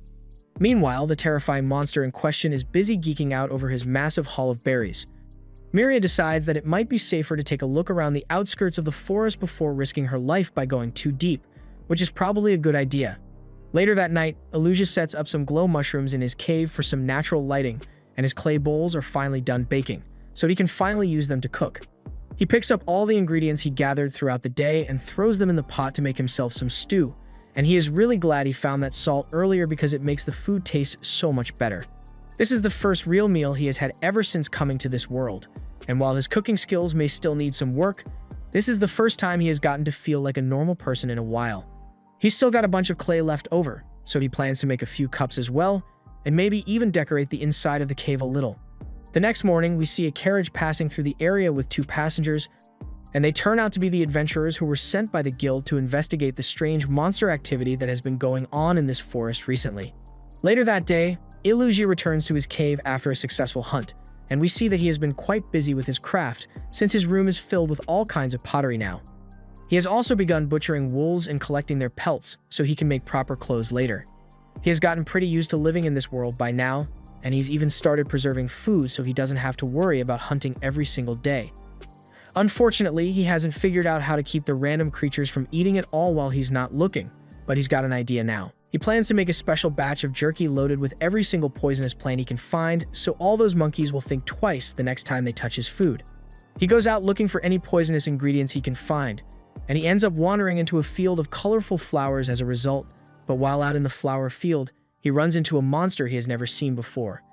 Meanwhile, the terrifying monster in question is busy geeking out over his massive haul of berries. Miria decides that it might be safer to take a look around the outskirts of the forest before risking her life by going too deep, which is probably a good idea. Later that night, Aluja sets up some glow mushrooms in his cave for some natural lighting, and his clay bowls are finally done baking, so he can finally use them to cook. He picks up all the ingredients he gathered throughout the day and throws them in the pot to make himself some stew, and he is really glad he found that salt earlier because it makes the food taste so much better. This is the first real meal he has had ever since coming to this world, and while his cooking skills may still need some work, this is the first time he has gotten to feel like a normal person in a while. He's still got a bunch of clay left over, so he plans to make a few cups as well, and maybe even decorate the inside of the cave a little. The next morning, we see a carriage passing through the area with two passengers, and they turn out to be the adventurers who were sent by the guild to investigate the strange monster activity that has been going on in this forest recently. Later that day, Aluja returns to his cave after a successful hunt, and we see that he has been quite busy with his craft since his room is filled with all kinds of pottery now. He has also begun butchering wolves and collecting their pelts so he can make proper clothes later. He has gotten pretty used to living in this world by now, and he's even started preserving food so he doesn't have to worry about hunting every single day. Unfortunately, he hasn't figured out how to keep the random creatures from eating it all while he's not looking, but he's got an idea now. He plans to make a special batch of jerky loaded with every single poisonous plant he can find, so all those monkeys will think twice the next time they touch his food. He goes out looking for any poisonous ingredients he can find, and he ends up wandering into a field of colorful flowers as a result, but while out in the flower field, he runs into a monster he has never seen before.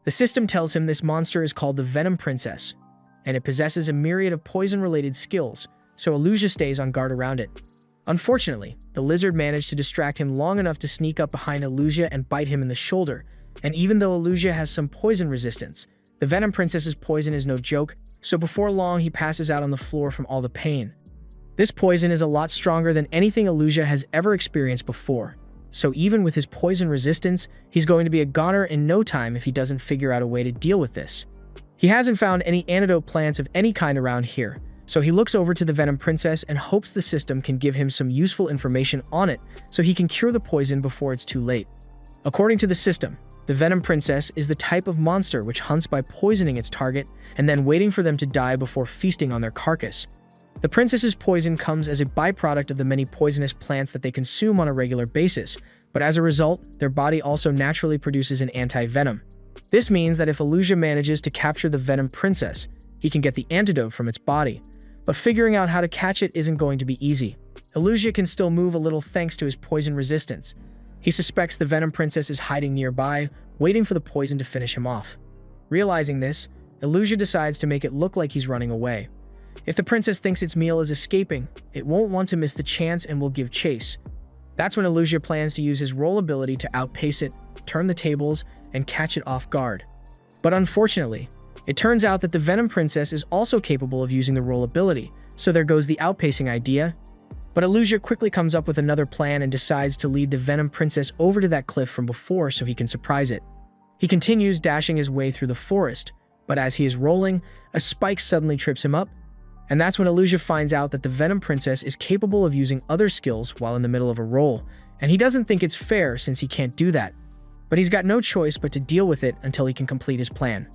The system tells him this monster is called the Venom Princess, and it possesses a myriad of poison-related skills, so Aluja stays on guard around it. Unfortunately, the lizard managed to distract him long enough to sneak up behind Aluja and bite him in the shoulder, and even though Aluja has some poison resistance, the Venom Princess's poison is no joke, so before long he passes out on the floor from all the pain. This poison is a lot stronger than anything Aluja has ever experienced before, so even with his poison resistance, he's going to be a goner in no time if he doesn't figure out a way to deal with this. He hasn't found any antidote plants of any kind around here, so he looks over to the Venom Princess and hopes the system can give him some useful information on it so he can cure the poison before it's too late. According to the system, the Venom Princess is the type of monster which hunts by poisoning its target and then waiting for them to die before feasting on their carcass. The princess's poison comes as a byproduct of the many poisonous plants that they consume on a regular basis, but as a result, their body also naturally produces an anti-venom. This means that if Aluja manages to capture the Venom Princess, he can get the antidote from its body. But figuring out how to catch it isn't going to be easy. Illusia can still move a little thanks to his poison resistance. He suspects the Venom Princess is hiding nearby, waiting for the poison to finish him off. Realizing this, Illusia decides to make it look like he's running away. If the princess thinks its meal is escaping, it won't want to miss the chance and will give chase. That's when Illusia plans to use his roll ability to outpace it, turn the tables, and catch it off guard. But unfortunately, it turns out that the Venom Princess is also capable of using the roll ability, so there goes the outpacing idea. But Illusia quickly comes up with another plan and decides to lead the Venom Princess over to that cliff from before so he can surprise it. He continues dashing his way through the forest, but as he is rolling, a spike suddenly trips him up, and that's when Illusia finds out that the Venom Princess is capable of using other skills while in the middle of a roll, and he doesn't think it's fair since he can't do that. But he's got no choice but to deal with it until he can complete his plan.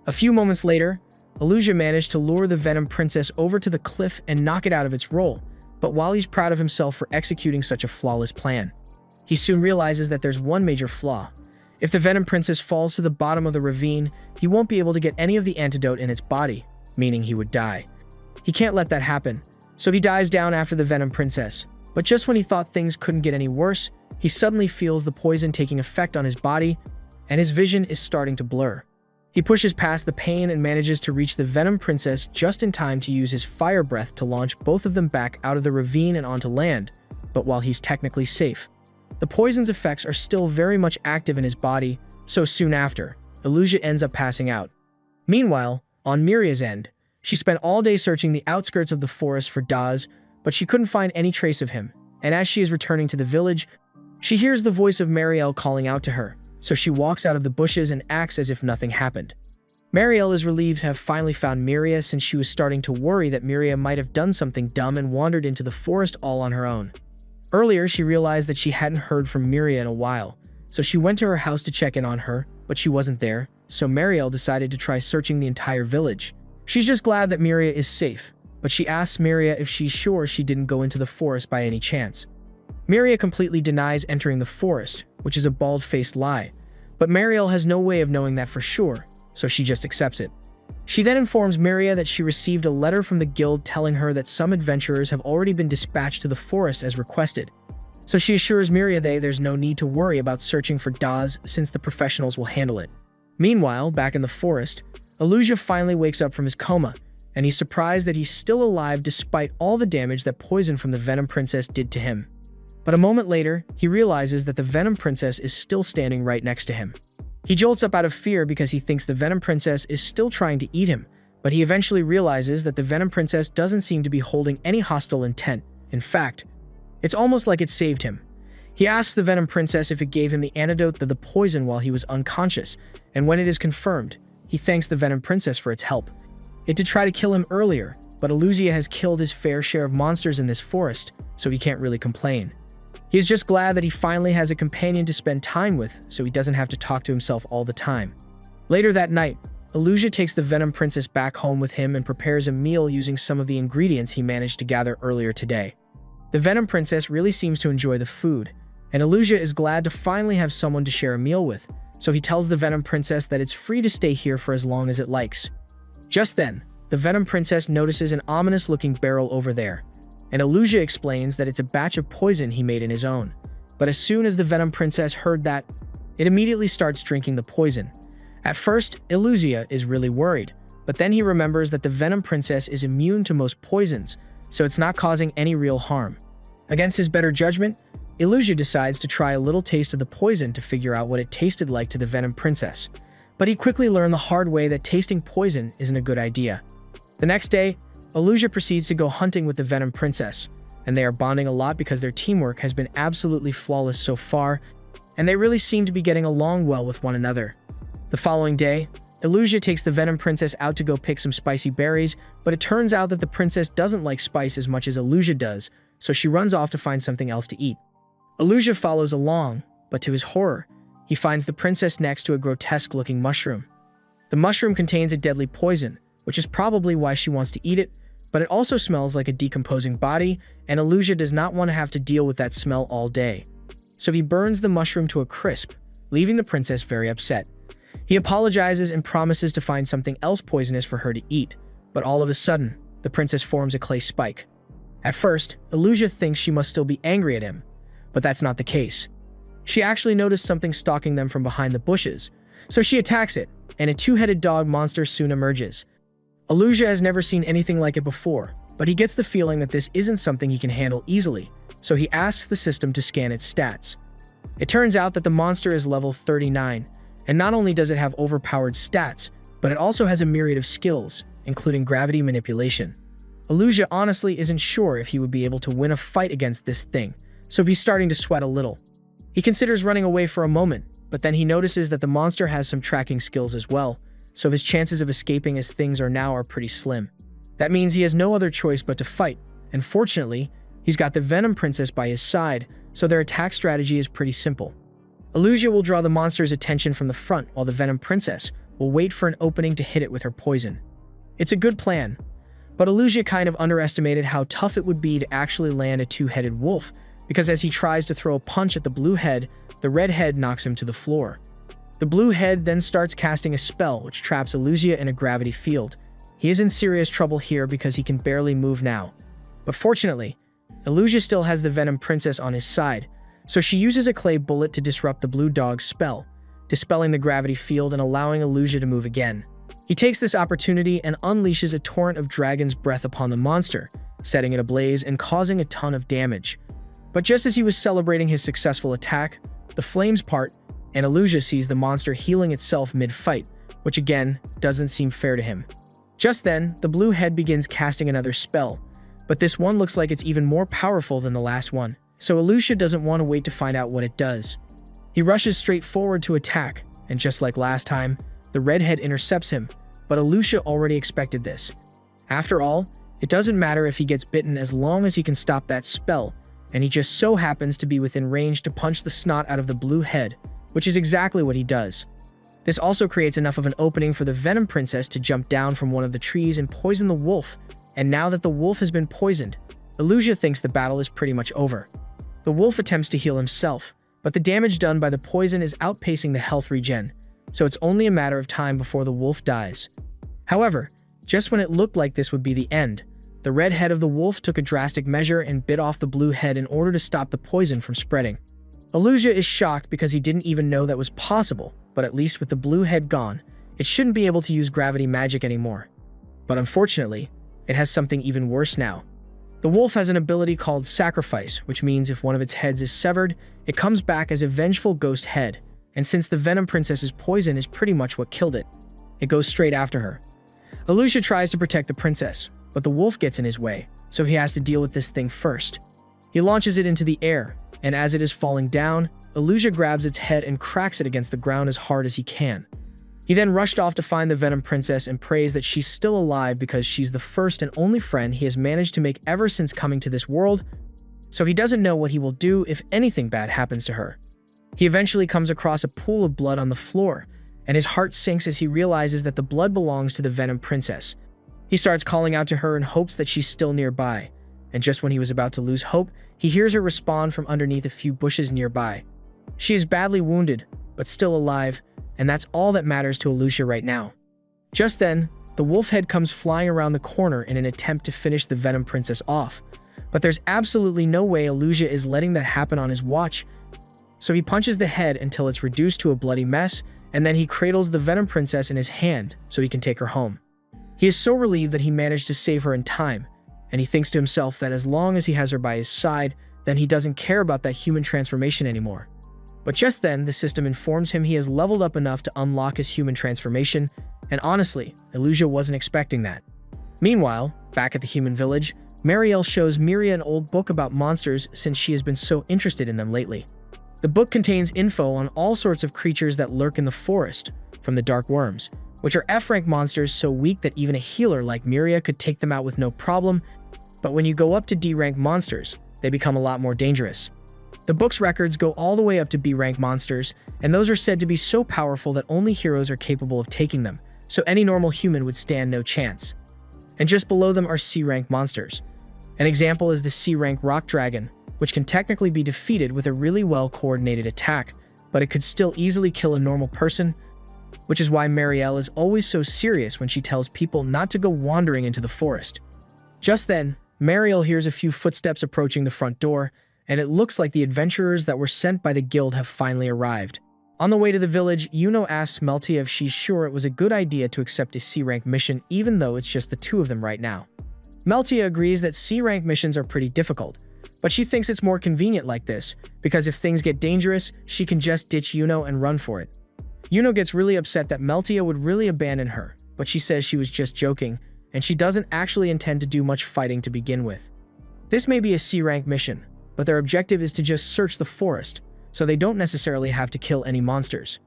A few moments later, Illusia managed to lure the Venom Princess over to the cliff and knock it out of its roll, but while he's proud of himself for executing such a flawless plan, he soon realizes that there's one major flaw. If the Venom Princess falls to the bottom of the ravine, he won't be able to get any of the antidote in its body, meaning he would die. He can't let that happen, so he dies down after the Venom Princess. But just when he thought things couldn't get any worse, he suddenly feels the poison taking effect on his body, and his vision is starting to blur. He pushes past the pain and manages to reach the Venom Princess just in time to use his fire breath to launch both of them back out of the ravine and onto land, but while he's technically safe. The poison's effects are still very much active in his body, so soon after, Illusia ends up passing out. Meanwhile, on Miria's end, she spent all day searching the outskirts of the forest for Daz, but she couldn't find any trace of him, and as she is returning to the village, she hears the voice of Marielle calling out to her, so she walks out of the bushes and acts as if nothing happened. Marielle is relieved to have finally found Miria since she was starting to worry that Miria might have done something dumb and wandered into the forest all on her own. Earlier, she realized that she hadn't heard from Miria in a while, so she went to her house to check in on her, but she wasn't there, so Marielle decided to try searching the entire village. She's just glad that Miria is safe, but she asks Miria if she's sure she didn't go into the forest by any chance. Miria completely denies entering the forest, which is a bald-faced lie, but Marielle has no way of knowing that for sure, so she just accepts it. She then informs Miria that she received a letter from the guild telling her that some adventurers have already been dispatched to the forest as requested. So she assures Miria that there's no need to worry about searching for Daz since the professionals will handle it. Meanwhile, back in the forest, Illusia finally wakes up from his coma, and he's surprised that he's still alive despite all the damage that poison from the Venom Princess did to him. But a moment later, he realizes that the Venom Princess is still standing right next to him. He jolts up out of fear because he thinks the Venom Princess is still trying to eat him, but he eventually realizes that the Venom Princess doesn't seem to be holding any hostile intent. In fact, it's almost like it saved him. He asks the Venom Princess if it gave him the antidote to the poison while he was unconscious, and when it is confirmed, he thanks the Venom Princess for its help. It did try to kill him earlier, but Illusia has killed his fair share of monsters in this forest, so he can't really complain. He is just glad that he finally has a companion to spend time with, so he doesn't have to talk to himself all the time. Later that night, Illusia takes the Venom Princess back home with him and prepares a meal using some of the ingredients he managed to gather earlier today. The Venom Princess really seems to enjoy the food, and Illusia is glad to finally have someone to share a meal with, so he tells the Venom Princess that it's free to stay here for as long as it likes. Just then, the Venom Princess notices an ominous-looking barrel over there, and Illusia explains that it's a batch of poison he made in his own. But as soon as the Venom Princess heard that, it immediately starts drinking the poison. At first, Illusia is really worried, but then he remembers that the Venom Princess is immune to most poisons, so it's not causing any real harm. Against his better judgment, Illusia decides to try a little taste of the poison to figure out what it tasted like to the Venom Princess. But he quickly learned the hard way that tasting poison isn't a good idea. The next day, Illusia proceeds to go hunting with the Venom Princess, and they are bonding a lot because their teamwork has been absolutely flawless so far, and they really seem to be getting along well with one another. The following day, Illusia takes the Venom Princess out to go pick some spicy berries, but it turns out that the princess doesn't like spice as much as Illusia does, so she runs off to find something else to eat. Illusia follows along, but to his horror, he finds the princess next to a grotesque-looking mushroom. The mushroom contains a deadly poison, which is probably why she wants to eat it, but it also smells like a decomposing body, and Illusia does not want to have to deal with that smell all day. So he burns the mushroom to a crisp, leaving the princess very upset. He apologizes and promises to find something else poisonous for her to eat, But all of a sudden, the princess forms a clay spike. At first, Illusia thinks she must still be angry at him, but that's not the case. She actually noticed something stalking them from behind the bushes, so she attacks it, and a two-headed dog monster soon emerges. Illusia has never seen anything like it before, but he gets the feeling that this isn't something he can handle easily, so he asks the system to scan its stats. It turns out that the monster is level 39, and not only does it have overpowered stats, but it also has a myriad of skills, including gravity manipulation. Illusia honestly isn't sure if he would be able to win a fight against this thing, so he's starting to sweat a little. He considers running away for a moment, but then he notices that the monster has some tracking skills as well, so his chances of escaping as things are now are pretty slim. That means he has no other choice but to fight, and fortunately, he's got the Venom Princess by his side, so their attack strategy is pretty simple. Illusia will draw the monster's attention from the front while the Venom Princess will wait for an opening to hit it with her poison. It's a good plan, but Illusia kind of underestimated how tough it would be to actually land a two-headed wolf, because as he tries to throw a punch at the blue head, the red head knocks him to the floor. The blue head then starts casting a spell which traps Illusia in a gravity field. He is in serious trouble here because he can barely move now. But fortunately, Illusia still has the Venom Princess on his side, so she uses a clay bullet to disrupt the blue dog's spell, dispelling the gravity field and allowing Illusia to move again. He takes this opportunity and unleashes a torrent of dragon's breath upon the monster, setting it ablaze and causing a ton of damage. But just as he was celebrating his successful attack, the flames part, and Illusia sees the monster healing itself mid-fight, which again, doesn't seem fair to him. Just then, the blue head begins casting another spell, but this one looks like it's even more powerful than the last one, so Illusia doesn't want to wait to find out what it does. He rushes straight forward to attack, and just like last time, the redhead intercepts him, but Illusia already expected this. After all, it doesn't matter if he gets bitten as long as he can stop that spell, and he just so happens to be within range to punch the snot out of the blue head, which is exactly what he does. This also creates enough of an opening for the Venom Princess to jump down from one of the trees and poison the wolf, and now that the wolf has been poisoned, Illusia thinks the battle is pretty much over. The wolf attempts to heal himself, but the damage done by the poison is outpacing the health regen, so it's only a matter of time before the wolf dies. However, just when it looked like this would be the end, the red head of the wolf took a drastic measure and bit off the blue head in order to stop the poison from spreading. Illusia is shocked because he didn't even know that was possible, but at least with the blue head gone, it shouldn't be able to use gravity magic anymore. But unfortunately, it has something even worse now. The wolf has an ability called Sacrifice, which means if one of its heads is severed, it comes back as a vengeful ghost head, and since the Venom Princess's poison is pretty much what killed it, it goes straight after her. Illusia tries to protect the princess, but the wolf gets in his way, so he has to deal with this thing first. He launches it into the air, and as it is falling down, Illusia grabs its head and cracks it against the ground as hard as he can. He then rushed off to find the Venom Princess and prays that she's still alive because she's the first and only friend he has managed to make ever since coming to this world, so he doesn't know what he will do if anything bad happens to her. He eventually comes across a pool of blood on the floor, and his heart sinks as he realizes that the blood belongs to the Venom Princess. He starts calling out to her in hopes that she's still nearby, and just when he was about to lose hope, he hears her respond from underneath a few bushes nearby. She is badly wounded, but still alive, and that's all that matters to Illusia right now. Just then, the wolf head comes flying around the corner in an attempt to finish the Venom Princess off, but there's absolutely no way Illusia is letting that happen on his watch, so he punches the head until it's reduced to a bloody mess, and then he cradles the Venom Princess in his hand so he can take her home. He is so relieved that he managed to save her in time, and he thinks to himself that as long as he has her by his side, then he doesn't care about that human transformation anymore. But just then, the system informs him he has leveled up enough to unlock his human transformation, and honestly, Illusia wasn't expecting that. Meanwhile, back at the human village, Marielle shows Miria an old book about monsters since she has been so interested in them lately. The book contains info on all sorts of creatures that lurk in the forest, from the dark worms, which are F-rank monsters so weak that even a healer like Miria could take them out with no problem, but when you go up to D-rank monsters, they become a lot more dangerous. The book's records go all the way up to B-rank monsters, and those are said to be so powerful that only heroes are capable of taking them, so any normal human would stand no chance. And just below them are C-rank monsters. An example is the C-rank rock dragon, which can technically be defeated with a really well-coordinated attack, but it could still easily kill a normal person. which is why Marielle is always so serious when she tells people not to go wandering into the forest. Just then, Marielle hears a few footsteps approaching the front door, and it looks like the adventurers that were sent by the guild have finally arrived. On the way to the village, Yuno asks Meltia if she's sure it was a good idea to accept a C-rank mission even though it's just the two of them right now. Meltia agrees that C-rank missions are pretty difficult, but she thinks it's more convenient like this, because if things get dangerous, she can just ditch Yuno and run for it. Yuno gets really upset that Meltia would really abandon her, but she says she was just joking, and she doesn't actually intend to do much fighting to begin with. This may be a C-rank mission, but their objective is to just search the forest, so they don't necessarily have to kill any monsters.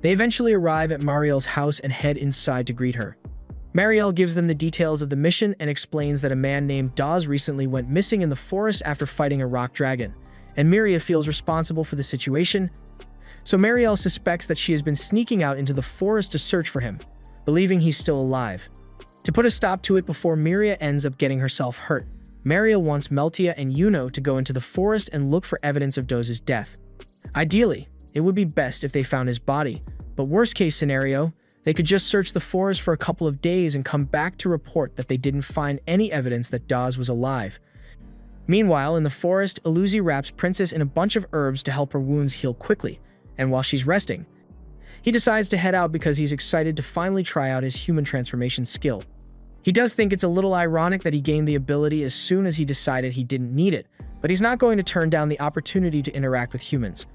They eventually arrive at Marielle's house and head inside to greet her. Marielle gives them the details of the mission and explains that a man named Dawes recently went missing in the forest after fighting a rock dragon, and Miria feels responsible for the situation, so Marielle suspects that she has been sneaking out into the forest to search for him, believing he's still alive. To put a stop to it before Miria ends up getting herself hurt, Marielle wants Meltia and Yuno to go into the forest and look for evidence of Dawes' death. Ideally, it would be best if they found his body, but worst case scenario, they could just search the forest for a couple of days and come back to report that they didn't find any evidence that Dawes was alive. Meanwhile, in the forest, Aluzi wraps Princess in a bunch of herbs to help her wounds heal quickly, and while she's resting, he decides to head out because he's excited to finally try out his human transformation skill. He does think it's a little ironic that he gained the ability as soon as he decided he didn't need it, but he's not going to turn down the opportunity to interact with humans.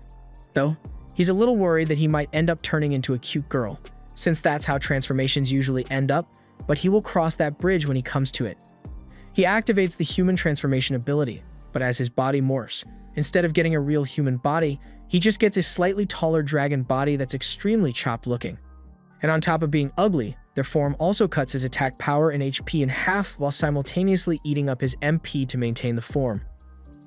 Though, he's a little worried that he might end up turning into a cute girl, since that's how transformations usually end up, but he will cross that bridge when he comes to it. He activates the human transformation ability, but as his body morphs, instead of getting a real human body, he just gets a slightly taller dragon body that's extremely chopped looking. And on top of being ugly, their form also cuts his attack power and HP in half while simultaneously eating up his MP to maintain the form.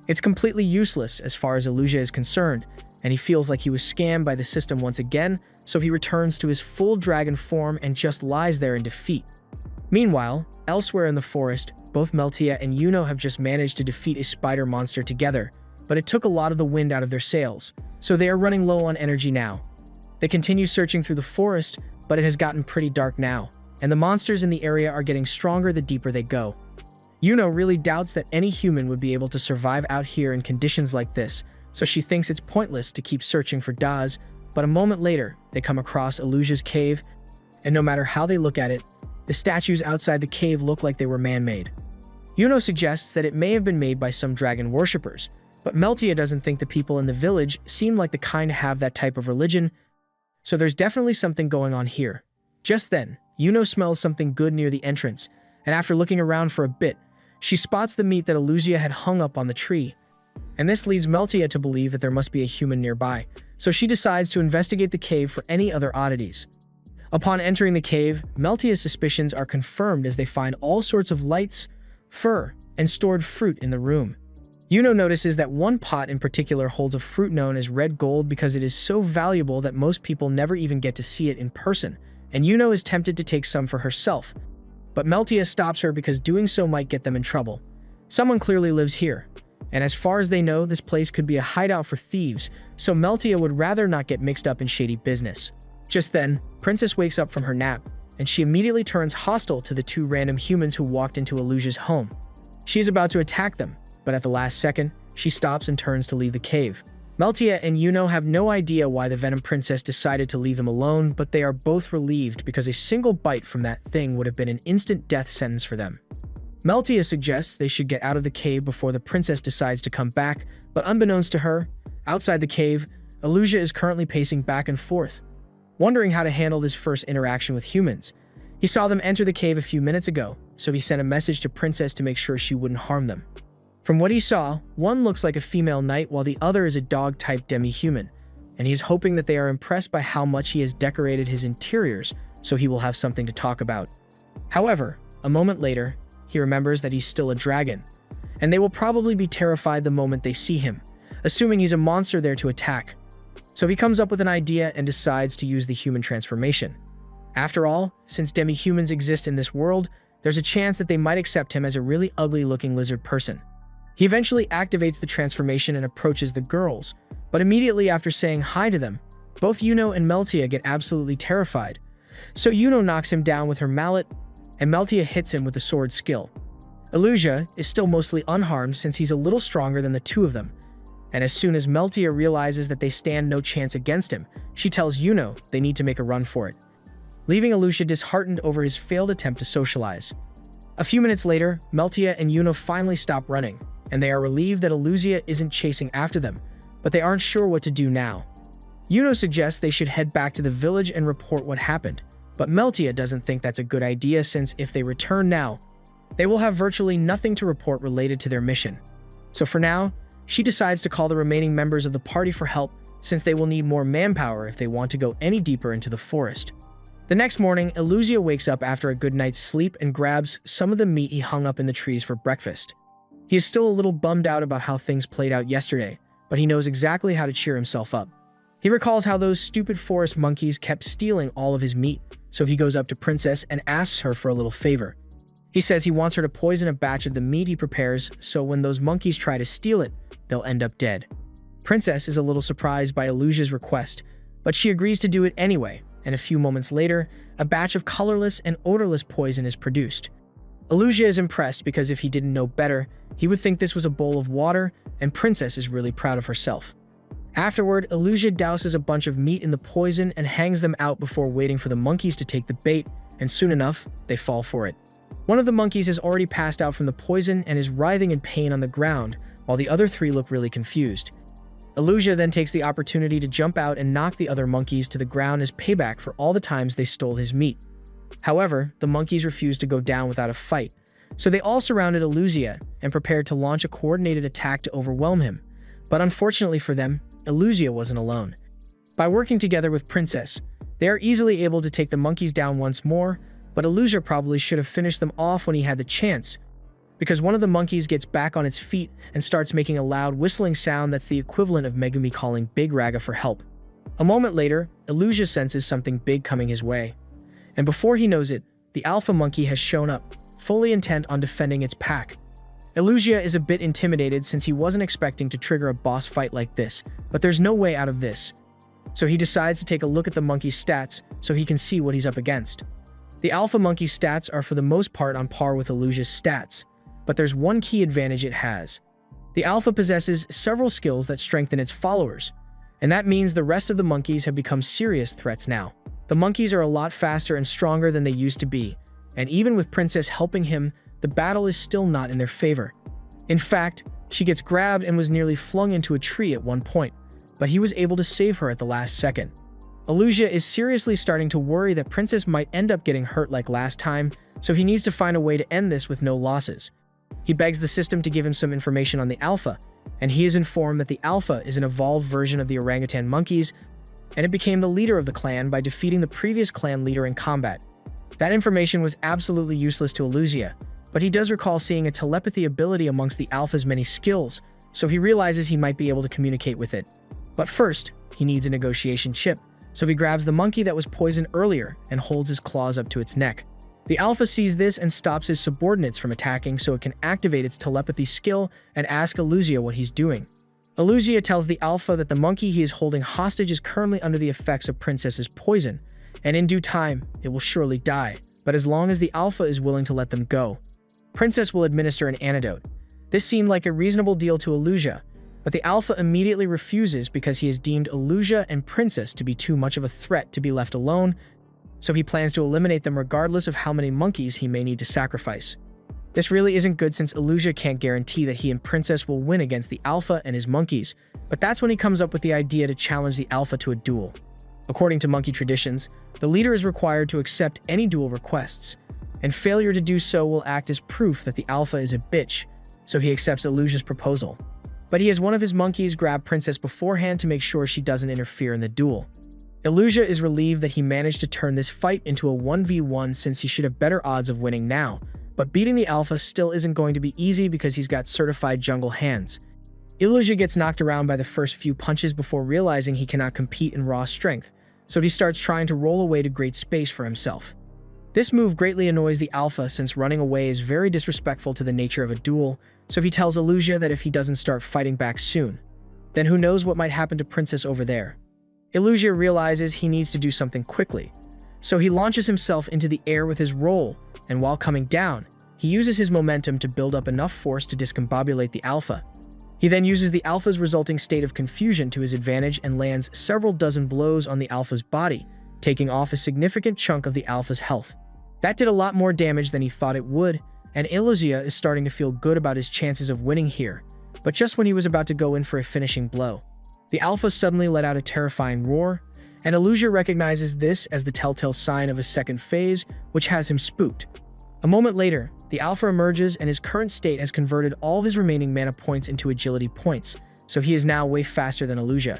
It's completely useless as far as Aluja is concerned, and he feels like he was scammed by the system once again, so he returns to his full dragon form and just lies there in defeat. Meanwhile, elsewhere in the forest, both Meltia and Yuno have just managed to defeat a spider monster together, but it took a lot of the wind out of their sails, so they are running low on energy now. They continue searching through the forest, but it has gotten pretty dark now, and the monsters in the area are getting stronger the deeper they go. Yuno really doubts that any human would be able to survive out here in conditions like this, so she thinks it's pointless to keep searching for Dawes, but a moment later, they come across Aluja's cave, and no matter how they look at it, the statues outside the cave look like they were man-made. Yuno suggests that it may have been made by some dragon worshippers, but Meltia doesn't think the people in the village seem like the kind to have that type of religion, so there's definitely something going on here. Just then, Yuno smells something good near the entrance, and after looking around for a bit, she spots the meat that Aluzia had hung up on the tree. And this leads Meltia to believe that there must be a human nearby, so she decides to investigate the cave for any other oddities. Upon entering the cave, Meltia's suspicions are confirmed as they find all sorts of lights, fur, and stored fruit in the room. Yuno notices that one pot in particular holds a fruit known as red gold because it is so valuable that most people never even get to see it in person, and Yuno is tempted to take some for herself. But Meltia stops her because doing so might get them in trouble. Someone clearly lives here, and as far as they know, this place could be a hideout for thieves, so Meltia would rather not get mixed up in shady business. Just then, Princess wakes up from her nap, and she immediately turns hostile to the two random humans who walked into Aluja's home. She is about to attack them, but at the last second, she stops and turns to leave the cave. Meltia and Yuno have no idea why the Venom Princess decided to leave them alone, but they are both relieved because a single bite from that thing would have been an instant death sentence for them. Meltia suggests they should get out of the cave before the princess decides to come back, but unbeknownst to her, outside the cave, Aluja is currently pacing back and forth, wondering how to handle this first interaction with humans. He saw them enter the cave a few minutes ago, so he sent a message to Princess to make sure she wouldn't harm them. From what he saw, one looks like a female knight while the other is a dog-type demi-human, and he's hoping that they are impressed by how much he has decorated his interiors, so he will have something to talk about. However, a moment later, he remembers that he's still a dragon, and they will probably be terrified the moment they see him, assuming he's a monster there to attack. So he comes up with an idea and decides to use the human transformation. After all, since demi-humans exist in this world, there's a chance that they might accept him as a really ugly-looking lizard person. He eventually activates the transformation and approaches the girls, but immediately after saying hi to them, Both Yuno and Meltia get absolutely terrified. So Yuno knocks him down with her mallet, and Meltia hits him with the sword skill. Illusia is still mostly unharmed since he's a little stronger than the two of them, and as soon as Meltia realizes that they stand no chance against him, she tells Yuno they need to make a run for it, leaving Illusia disheartened over his failed attempt to socialize. A few minutes later, Meltia and Yuno finally stop running, and they are relieved that Illusia isn't chasing after them, but they aren't sure what to do now. Yuno suggests they should head back to the village and report what happened, but Meltia doesn't think that's a good idea since if they return now, they will have virtually nothing to report related to their mission. So for now, she decides to call the remaining members of the party for help since they will need more manpower if they want to go any deeper into the forest. The next morning, Illusia wakes up after a good night's sleep and grabs some of the meat he hung up in the trees for breakfast. He is still a little bummed out about how things played out yesterday, but he knows exactly how to cheer himself up. He recalls how those stupid forest monkeys kept stealing all of his meat, so he goes up to Princess and asks her for a little favor. He says he wants her to poison a batch of the meat he prepares so when those monkeys try to steal it, they'll end up dead. Princess is a little surprised by Illusia's request, but she agrees to do it anyway, and a few moments later, a batch of colorless and odorless poison is produced. Illusia is impressed because if he didn't know better, he would think this was a bowl of water, and Princess is really proud of herself. Afterward, Illusia douses a bunch of meat in the poison and hangs them out before waiting for the monkeys to take the bait, and soon enough, they fall for it. One of the monkeys has already passed out from the poison and is writhing in pain on the ground, while the other three look really confused. Illusia then takes the opportunity to jump out and knock the other monkeys to the ground as payback for all the times they stole his meat. However, the monkeys refused to go down without a fight, so they all surrounded Illusia and prepared to launch a coordinated attack to overwhelm him. But unfortunately for them, Illusia wasn't alone. By working together with Princess, they are easily able to take the monkeys down once more, but Illusia probably should have finished them off when he had the chance, because one of the monkeys gets back on its feet and starts making a loud whistling sound that's the equivalent of Megumi calling Big Raga for help. A moment later, Illusia senses something big coming his way, and before he knows it, the alpha monkey has shown up, fully intent on defending its pack. Illusia is a bit intimidated since he wasn't expecting to trigger a boss fight like this, but there's no way out of this. So he decides to take a look at the monkey's stats so he can see what he's up against. The alpha monkey's stats are for the most part on par with Illusia's stats, but there's one key advantage it has. The alpha possesses several skills that strengthen its followers, and that means the rest of the monkeys have become serious threats now. The monkeys are a lot faster and stronger than they used to be, and even with Princess helping him, the battle is still not in their favor. In fact, she gets grabbed and was nearly flung into a tree at one point, but he was able to save her at the last second. Illusia is seriously starting to worry that Princess might end up getting hurt like last time, so he needs to find a way to end this with no losses. He begs the system to give him some information on the Alpha, and he is informed that the Alpha is an evolved version of the orangutan monkeys, and it became the leader of the clan by defeating the previous clan leader in combat. That information was absolutely useless to Illusia, but he does recall seeing a telepathy ability amongst the Alpha's many skills, so he realizes he might be able to communicate with it. But first, he needs a negotiation chip, so he grabs the monkey that was poisoned earlier and holds his claws up to its neck. The Alpha sees this and stops his subordinates from attacking so it can activate its telepathy skill and ask Illusia what he's doing. Illusia tells the Alpha that the monkey he is holding hostage is currently under the effects of Princess's poison, and in due time, it will surely die, but as long as the Alpha is willing to let them go. Princess will administer an antidote. This seemed like a reasonable deal to Illusia, but the Alpha immediately refuses because he has deemed Illusia and Princess to be too much of a threat to be left alone, so he plans to eliminate them regardless of how many monkeys he may need to sacrifice. This really isn't good since Illusia can't guarantee that he and Princess will win against the Alpha and his monkeys, but that's when he comes up with the idea to challenge the Alpha to a duel. According to monkey traditions, the leader is required to accept any duel requests, and failure to do so will act as proof that the Alpha is a bitch, so he accepts Illusia's proposal. But he has one of his monkeys grab Princess beforehand to make sure she doesn't interfere in the duel. Illusia is relieved that he managed to turn this fight into a 1v1 since he should have better odds of winning now, but beating the Alpha still isn't going to be easy because he's got certified jungle hands. Illusia gets knocked around by the first few punches before realizing he cannot compete in raw strength, so he starts trying to roll away to create space for himself. This move greatly annoys the Alpha since running away is very disrespectful to the nature of a duel, so he tells Illusia that if he doesn't start fighting back soon, then who knows what might happen to Princess over there. Illusia realizes he needs to do something quickly, so he launches himself into the air with his roll, and while coming down, he uses his momentum to build up enough force to discombobulate the Alpha. He then uses the Alpha's resulting state of confusion to his advantage and lands several dozen blows on the Alpha's body, taking off a significant chunk of the Alpha's health. That did a lot more damage than he thought it would, and Illusia is starting to feel good about his chances of winning here, but just when he was about to go in for a finishing blow, the Alpha suddenly let out a terrifying roar, and Illusia recognizes this as the telltale sign of a second phase, which has him spooked. A moment later, the Alpha emerges and his current state has converted all of his remaining mana points into agility points, so he is now way faster than Illusia.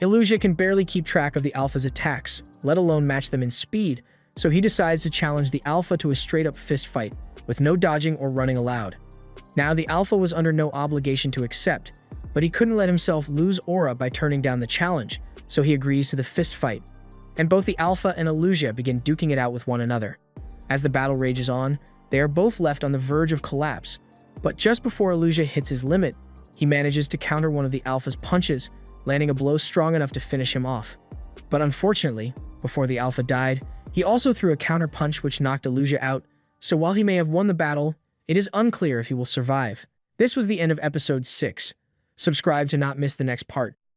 Illusia can barely keep track of the Alpha's attacks, let alone match them in speed, so he decides to challenge the Alpha to a straight-up fist fight, with no dodging or running allowed. Now, the Alpha was under no obligation to accept, but he couldn't let himself lose aura by turning down the challenge, so he agrees to the fist fight. And both the Alpha and Illusia begin duking it out with one another. As the battle rages on, they are both left on the verge of collapse, but just before Illusia hits his limit, he manages to counter one of the Alpha's punches, landing a blow strong enough to finish him off. But unfortunately, before the Alpha died, he also threw a counter punch which knocked Illusia out, so while he may have won the battle, it is unclear if he will survive. This was the end of episode 6. Subscribe to not miss the next part.